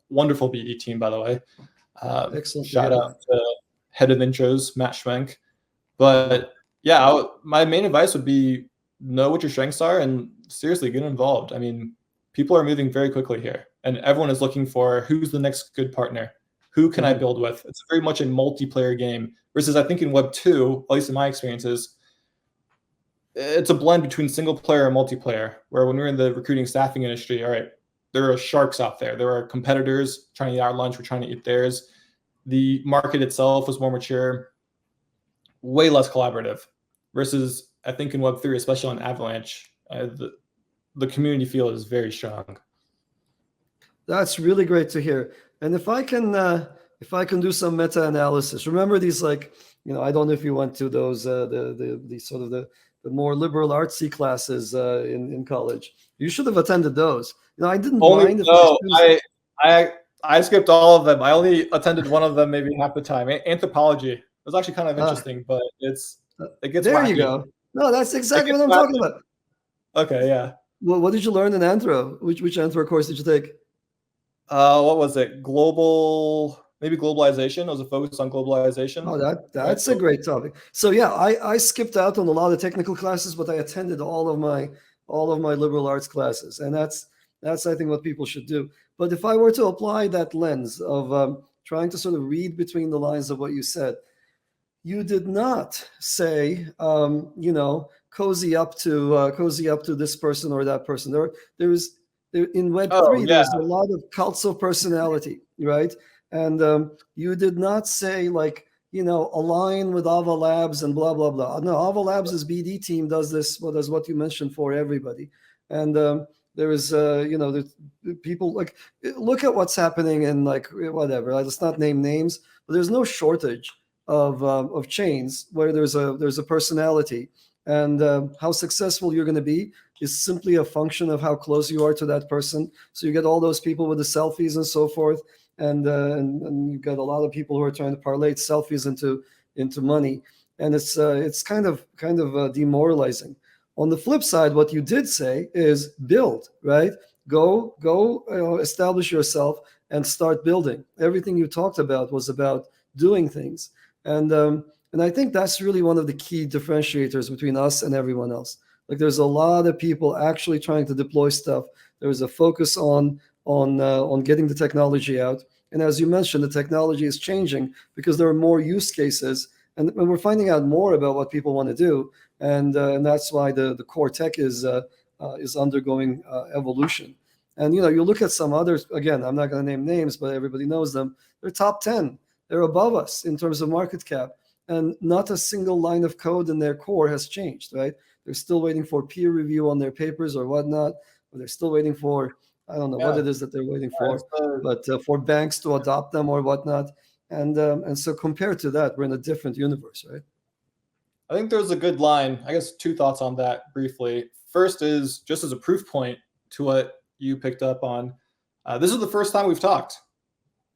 wonderful BD team, by the way. Excellent. Shout out to head of intros, Matt Schwenk. But yeah, my main advice would be know what your strengths are and seriously get involved. I mean, people are moving very quickly here, and everyone is looking for who's the next good partner. Who can I build with? It's very much a multiplayer game versus I think in Web 2, at least in my experiences, it's a blend between single player and multiplayer, where when we're in the recruiting staffing industry, all right, there are sharks out there. There are competitors trying to eat our lunch. We're trying to eat theirs. The market itself was more mature, way less collaborative versus I think in Web 3, especially on Avalanche, the community feel is very strong. That's really great to hear. And if I can do some meta-analysis, remember these, like, I don't know if you went to those the sort of the more liberal artsy classes in college. You should have attended those. I didn't mind. I skipped all of them. I only attended one of them maybe half the time. Anthropology. It was actually kind of interesting, but it gets there wacky. You go. No, that's exactly what I'm talking about. Okay, yeah. Well, what did you learn in Anthro? Which Anthro course did you take? What was it? Globalization. It was a focus on globalization. Oh, that's a great topic. So yeah, I skipped out on a lot of technical classes, but I attended all of my liberal arts classes, and that's I think what people should do. But if I were to apply that lens of trying to sort of read between the lines of what you said, you did not say, cozy up to this person or that person. There's in Web3, there's a lot of cults of personality, right? And you did not say, like, align with Ava Labs and blah, blah, blah. No, Ava Labs' BD team does what you mentioned for everybody. And there is, the people, like, look at what's happening in, like, whatever. Let's not name names, but there's no shortage of chains where there's a personality, and how successful you're going to be is simply a function of how close you are to that person. So you get all those people with the selfies and so forth, and you've got a lot of people who are trying to parlay selfies into money, and it's kind of demoralizing. On the flip side, what you did say is build, right? Go establish yourself and start building. Everything you talked about was about doing things. And I think that's really one of the key differentiators between us and everyone else. Like, there's a lot of people actually trying to deploy stuff. There's a focus on getting the technology out. And as you mentioned, the technology is changing because there are more use cases, and we're finding out more about what people want to do. And that's why the core tech is undergoing evolution. And you look at some others. Again, I'm not going to name names, but everybody knows them. They're top 10. They're above us in terms of market cap, and not a single line of code in their core has changed, right? They're still waiting for peer review on their papers or whatnot, or they're still waiting for, I don't know what it is that they're waiting for, but for banks to adopt them or whatnot. And so compared to that, we're in a different universe, right? I think there's a good line. I guess two thoughts on that briefly. First is just as a proof point to what you picked up on. This is the first time we've talked,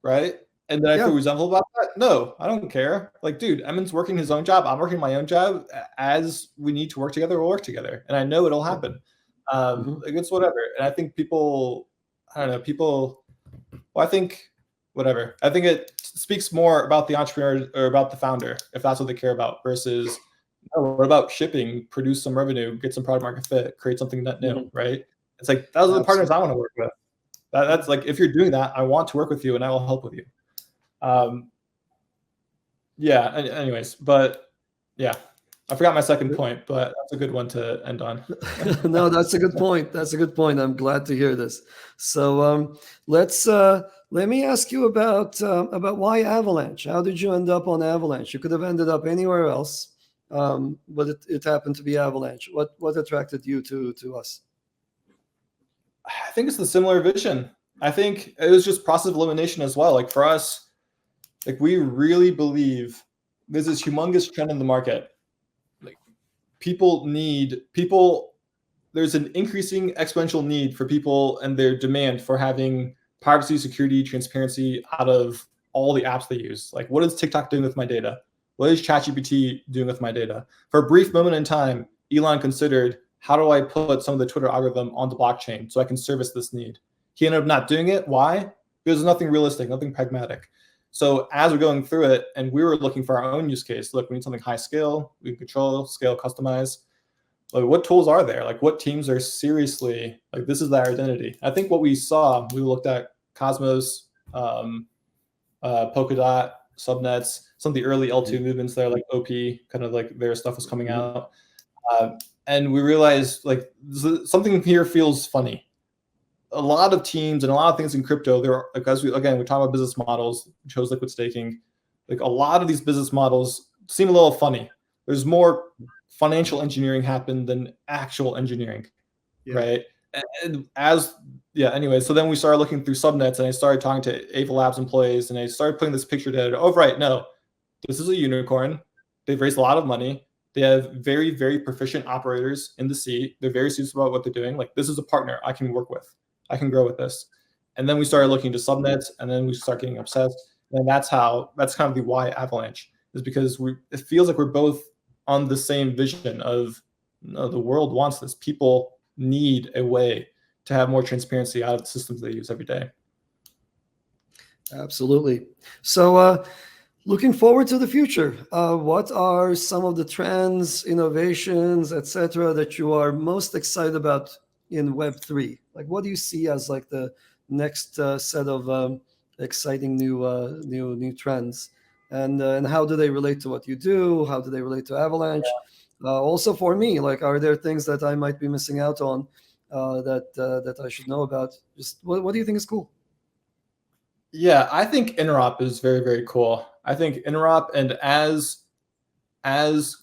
right? And then I feel resentful about that. No, I don't care. Like, dude, Emin's working his own job. I'm working my own job. As we need to work together, we'll work together. And I know it'll happen. Like, it's whatever. And I think people, I think whatever. I think it speaks more about the entrepreneur or about the founder, if that's what they care about, versus what about shipping, produce some revenue, get some product market fit, create something net new, right? It's like, those are the partners I want to work with. That's like, if you're doing that, I want to work with you and I will help with you. Anyways, but yeah. I forgot my second point, but that's a good one to end on. No, that's a good point. That's a good point. I'm glad to hear this. So let me ask you about why Avalanche. How did you end up on Avalanche? You could have ended up anywhere else, but it happened to be Avalanche. What attracted you to us? I think it's the similar vision. I think it was just process of elimination as well. Like for us, like we really believe there's this humongous trend in the market. Like there's an increasing exponential need for people and their demand for having privacy, security, transparency out of all the apps they use. Like what is TikTok doing with my data? What is ChatGPT doing with my data? For a brief moment in time, Elon considered, how do I put some of the Twitter algorithm on the blockchain so I can service this need? He ended up not doing it. Why? Because there's nothing realistic, nothing pragmatic. So as we're going through it, and we were looking for our own use case, look, we need something high scale, we can control, scale, customize. Like what tools are there? Like what teams are seriously, like this is their identity. I think what we saw, we looked at Cosmos, Polkadot, Subnets, some of the early L2 movements there, like OP, kind of like their stuff was coming out. And we realized like something here feels funny. A lot of teams and a lot of things in crypto, there are, like, we talk about business models, we chose liquid staking. Like a lot of these business models seem a little funny. There's more financial engineering happen than actual engineering, right? And anyway, so then we started looking through Subnets and I started talking to Ava Labs employees and I started putting this picture together. Oh, right, no, this is a unicorn. They've raised a lot of money. They have very, very proficient operators in the seat. They're very serious about what they're doing. Like this is a partner I can work with. I can grow with this. And then we started looking to Subnets and then we start getting obsessed. And that's kind of the why Avalanche is, because it feels like we're both on the same vision of, no, the world wants this. People need a way to have more transparency out of the systems they use every day. Absolutely. So looking forward to the future, what are some of the trends, innovations, etc., that you are most excited about in Web3? Like, what do you see as like the next set of exciting new trends, and how do they relate to what you do? How do they relate to Avalanche? Also, for me, like, are there things that I might be missing out on that I should know about? Just what do you think is cool? Yeah, I think interop is very, very cool. I think interop, and as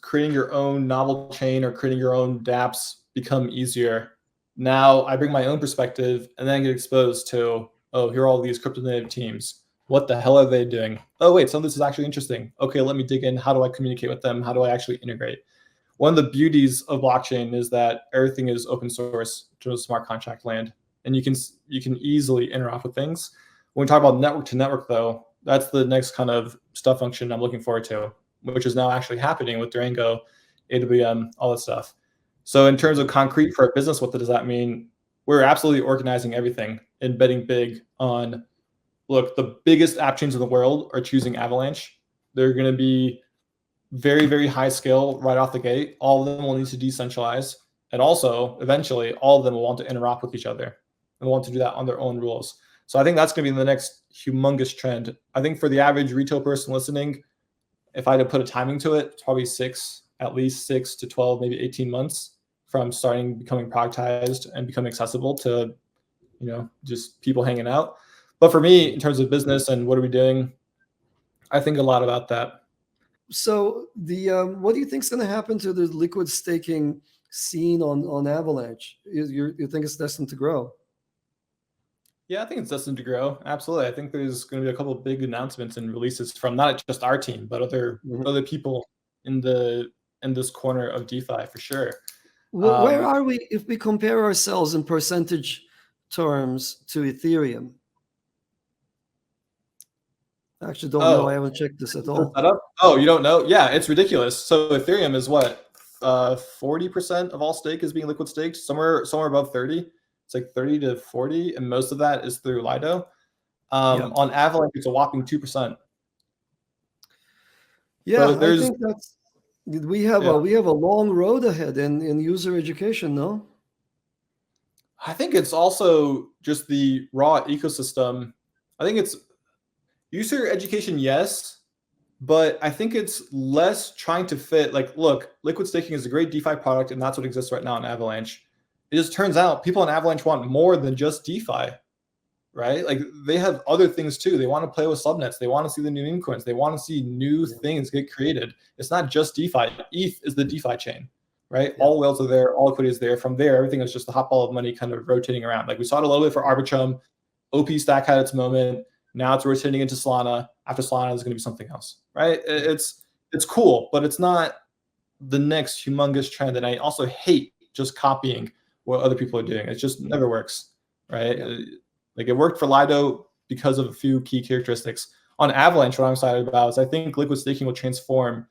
creating your own novel chain or creating your own dApps become easier, now I bring my own perspective and then I get exposed to, oh, here are all these crypto native teams. What the hell are they doing? Oh, wait, some of this is actually interesting. Okay, let me dig in. How do I communicate with them? How do I actually integrate? One of the beauties of blockchain is that everything is open source to smart contract land, and you can easily interop with things. When we talk about network to network, though, that's the next kind of step function I'm looking forward to, which is now actually happening with Durango, AWM, all that stuff. So in terms of concrete for a business, what does that mean? We're absolutely organizing everything and betting big on, look, the biggest app chains in the world are choosing Avalanche. They're going to be very, very high scale right off the gate. All of them will need to decentralize. And also, eventually, all of them will want to interop with each other and want to do that on their own rules. So I think that's going to be the next humongous trend. I think for the average retail person listening, if I had to put a timing to it, it's probably at least 6 to 12, maybe 18 months from becoming productized and becoming accessible to, just people hanging out. But for me, in terms of business and what are we doing, I think a lot about that. So what do you think is going to happen to the liquid staking scene on Avalanche? You think it's destined to grow? Yeah, I think it's destined to grow. Absolutely. I think there's going to be a couple of big announcements and releases from not just our team, but other people in this corner of DeFi for sure. Where are we if we compare ourselves in percentage terms to Ethereum? I actually don't know. I haven't checked this at all. Oh, you don't know? Yeah, it's ridiculous. So Ethereum is what? 40% of all stake is being liquid staked, somewhere above 30. It's like 30 to 40, and most of that is through Lido. On Avalanche, it's a whopping 2%. Yeah, so I think we have a long road ahead in user education, no? I think it's also just the raw ecosystem. I think it's user education, yes, but I think it's less trying to fit. Like, look, liquid staking is a great DeFi product, and that's what exists right now in Avalanche. It just turns out people in Avalanche want more than just DeFi, right? Like, they have other things too. They want to play with subnets. They want to see the new meme coins. They want to see new things get created. It's not just DeFi. ETH is the DeFi chain, right? All whales are there. All liquidity is there. From there, everything is just a hot ball of money kind of rotating around. Like, we saw it a little bit for Arbitrum. OP Stack had its moment. Now it's rotating into Solana. After Solana, is going to be something else, right? It's cool, but it's not the next humongous trend. And I also hate just copying what other people are doing. It just never works, right? Like, it worked for Lido because of a few key characteristics. On Avalanche, what I'm excited about is I think liquid staking will transform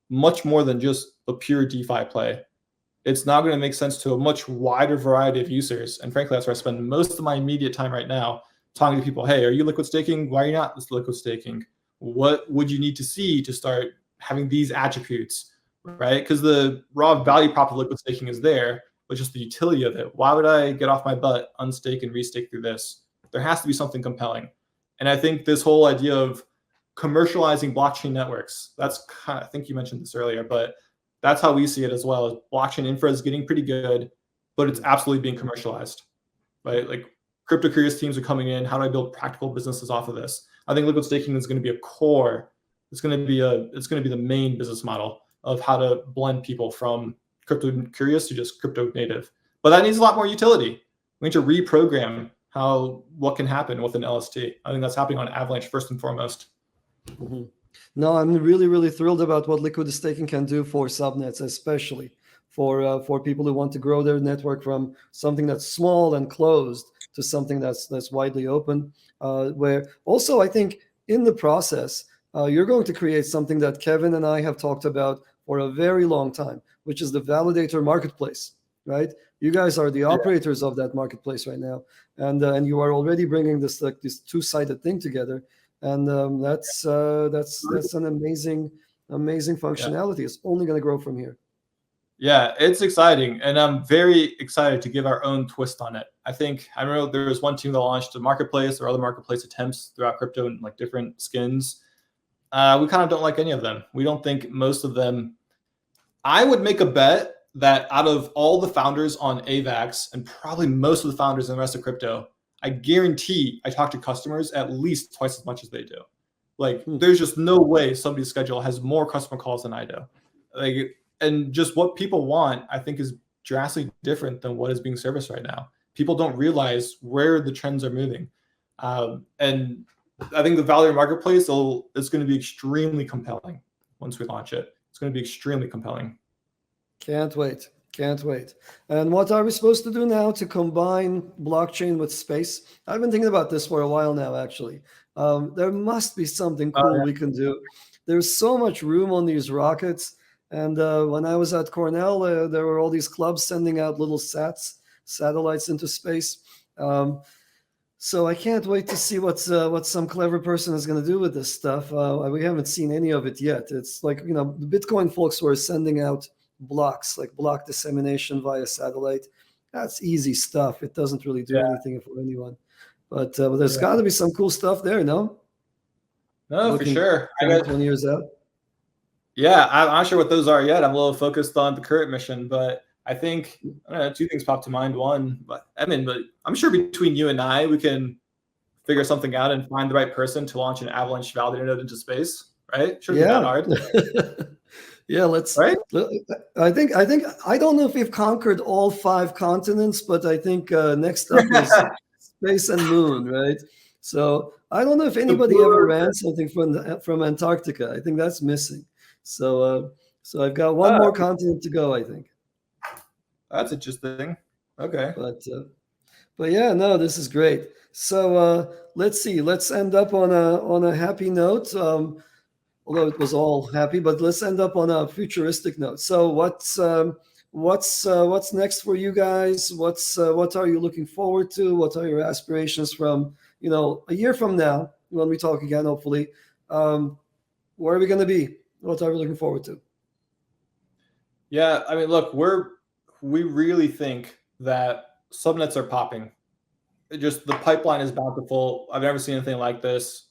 much more than just a pure DeFi play. It's now going to make sense to a much wider variety of users. And frankly, that's where I spend most of my immediate time right now, talking to people. Hey, are you liquid staking? Why are you not liquid staking? What would you need to see to start having these attributes, right? Because the raw value prop of liquid staking is there, but just the utility of it. Why would I get off my butt, unstake and restake through this? There has to be something compelling. And I think this whole idea of commercializing blockchain networks, that's kind of, I think you mentioned this earlier, but that's how we see it as well. Blockchain infra is getting pretty good, but it's absolutely being commercialized, right? Like, crypto curious teams are coming in. How do I build practical businesses off of this? I think liquid staking is going to be a core. It's going to be the main business model of how to blend people from crypto curious to just crypto native. But that needs a lot more utility. We need to reprogram what can happen with an LST. I think that's happening on Avalanche first and foremost. No, I'm really, really thrilled about what liquid staking can do for subnets, especially for people who want to grow their network from something that's small and closed to something that's widely open. Where also, I think in the process, you're going to create something that Kevin and I have talked about for a very long time, which is the validator marketplace, right? You guys are the operators of that marketplace right now, and you are already bringing this two-sided thing together, and that's an amazing functionality. It's only going to grow from here. Yeah, it's exciting, and I'm very excited to give our own twist on it. I remember there was one team that launched a marketplace or other marketplace attempts throughout crypto and like different skins. We kind of don't like any of them. We don't think most of them. I would make a bet that out of all the founders on AVAX and probably most of the founders in the rest of crypto, I guarantee I talk to customers at least twice as much as they do. Like, there's just no way somebody's schedule has more customer calls than I do. Like, and just what people want, I think, is drastically different than what is being serviced right now. People don't realize where the trends are moving. And I think the validator marketplace is going to be extremely compelling once we launch it. It's going to be extremely compelling. Can't wait. And what are we supposed to do now to combine blockchain with space? I've been thinking about this for a while now, actually. There must be something cool we can do. There's so much room on these rockets. And when I was at Cornell, there were all these clubs sending out little satellites into space. So I can't wait to see what some clever person is going to do with this stuff. We haven't seen any of it yet. It's like, the Bitcoin folks were sending out blocks, like block dissemination via satellite. That's easy stuff. It doesn't really do anything for anyone. But there's got to be some cool stuff there, no? No, for sure. 20 years out. Yeah, I'm not sure what those are yet. I'm a little focused on the current mission, but I think two things pop to mind. One, but I'm sure between you and I, we can figure something out and find the right person to launch an Avalanche validator node into space, right? Shouldn't be that hard. Yeah, let's. Right? I think I don't know if we've conquered all 5 continents, but I think next up is space and moon, right? So I don't know if anybody ever ran something from Antarctica. I think that's missing. So I've got one more continent to go, I think. That's interesting. Okay. But yeah, no, this is great. So let's see. Let's end up on a happy note. Although it was all happy, but let's end up on a futuristic note. So what's next for you guys? What are you looking forward to? What are your aspirations from a year from now when we talk again? Hopefully, where are we going to be? What are we looking forward to? Yeah, look, we really think that subnets are popping. The pipeline is bountiful. I've never seen anything like this.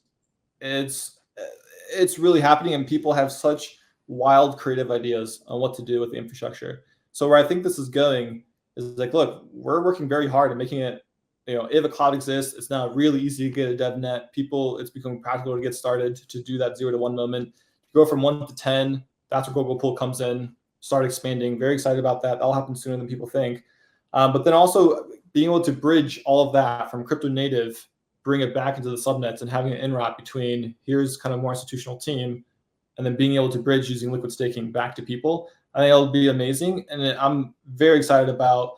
it's really happening, and people have such wild creative ideas on what to do with the infrastructure. So where I think this is going is like, look, we're working very hard at making it, if a cloud exists, it's now really easy to get a dev net. It's becoming practical to get started to do that 0 to 1 moment. Go from 1 to 10, that's where GoGoPool comes in, start expanding. Very excited about that. That'll happen sooner than people think. But then also being able to bridge all of that from crypto native, bring it back into the subnets and having an in-wrap between here's kind of more institutional team, and then being able to bridge using liquid staking back to people. I think it'll be amazing. And I'm very excited about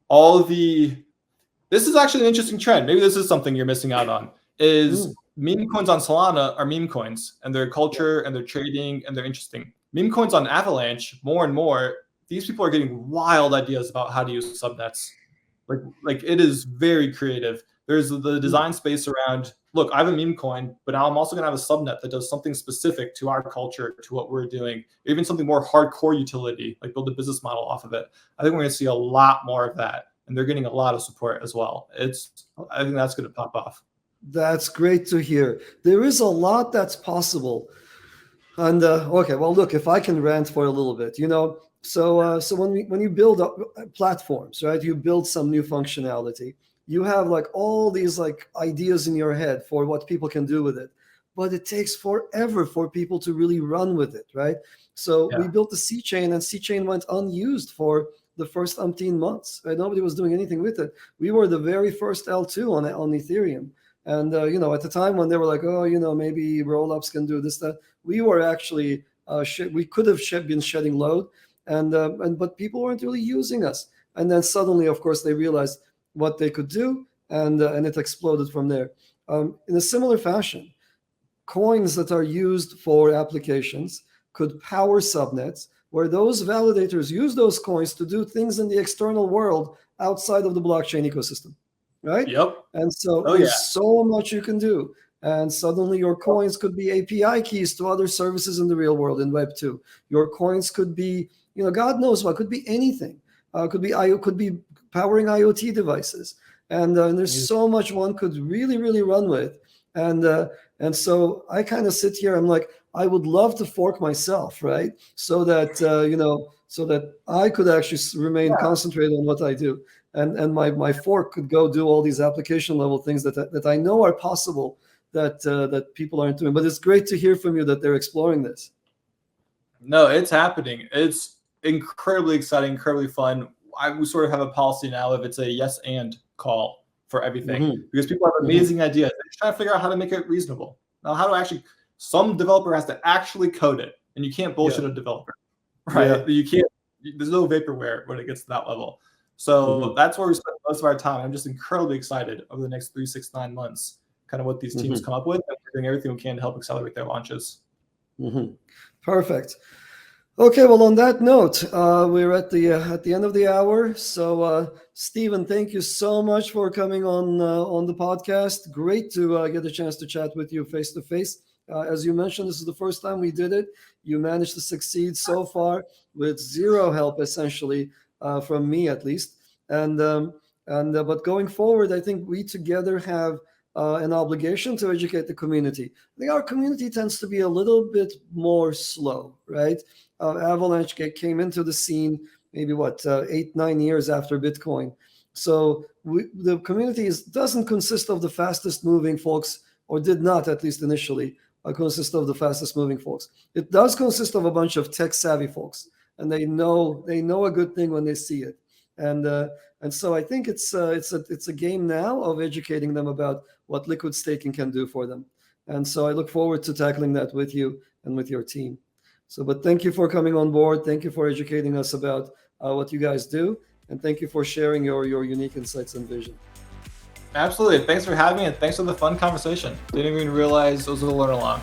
all of this is actually an interesting trend. Maybe this is something you're missing out on, is meme coins on Solana are meme coins, and their culture and their trading and they're interesting. Meme coins on Avalanche, more and more, these people are getting wild ideas about how to use subnets. Like it is very creative. There's the design space around, look, I have a meme coin, but now I'm also going to have a subnet that does something specific to our culture, to what we're doing, even something more hardcore utility, like build a business model off of it. I think we're going to see a lot more of that, and they're getting a lot of support as well. I think that's going to pop off. That's great to hear. There is a lot that's possible. And okay, well, look, if I can rant for a little bit, so when you build up platforms, right, you build some new functionality. You have like all these like ideas in your head for what people can do with it, but it takes forever for people to really run with it, right? So we built the C chain, and C chain went unused for the first umpteen months. Right? Nobody was doing anything with it. We were the very first L2 on Ethereum, and at the time when they were like, maybe rollups can do this, that, we were actually we could have been shedding load, but people weren't really using us. And then suddenly, of course, they realized what they could do, and it exploded from there. In a similar fashion, coins that are used for applications could power subnets, where those validators use those coins to do things in the external world outside of the blockchain ecosystem, right? Yep. And so there's so much you can do. And suddenly your coins could be API keys to other services in the real world in Web 2. Your coins could be, God knows what, could be anything. Could be powering IoT devices. And there's so much one could really, really run with. And so I kind of sit here, I'm like, I would love to fork myself, right? So that, so that I could actually remain concentrated on what I do. And my fork could go do all these application level things that I know are possible that people aren't doing. But it's great to hear from you that they're exploring this. No, it's happening. It's incredibly exciting, incredibly fun. We sort of have a policy now if it's a yes and call for everything, because people have amazing ideas. They're just trying to figure out how to make it reasonable. Now, some developer has to actually code it, and you can't bullshit a developer, right? You can't. There's no vaporware when it gets to that level. So that's where we spend most of our time. I'm just incredibly excited over the next 3, 6, 9 months, kind of what these teams come up with, and we're doing everything we can to help accelerate their launches. Perfect. Okay, well, on that note, we're at the end of the hour. So, Steven, thank you so much for coming on the podcast. Great to get a chance to chat with you face to face. As you mentioned, this is the first time we did it. You managed to succeed so far with zero help, essentially, from me at least. But going forward, I think we together have an obligation to educate the community. I think our community tends to be a little bit more slow, right? Avalanche came into the scene maybe 8, 9 years after Bitcoin. So the community doesn't consist of the fastest moving folks, or did not, at least initially, consist of the fastest moving folks. It does consist of a bunch of tech savvy folks, and they know a good thing when they see it. And so I think it's a game now of educating them about what liquid staking can do for them. And so I look forward to tackling that with you and with your team. So, but thank you for coming on board. Thank you for educating us about what you guys do. And thank you for sharing your unique insights and vision. Absolutely. Thanks for having me, and thanks for the fun conversation. Didn't even realize it was a learn along.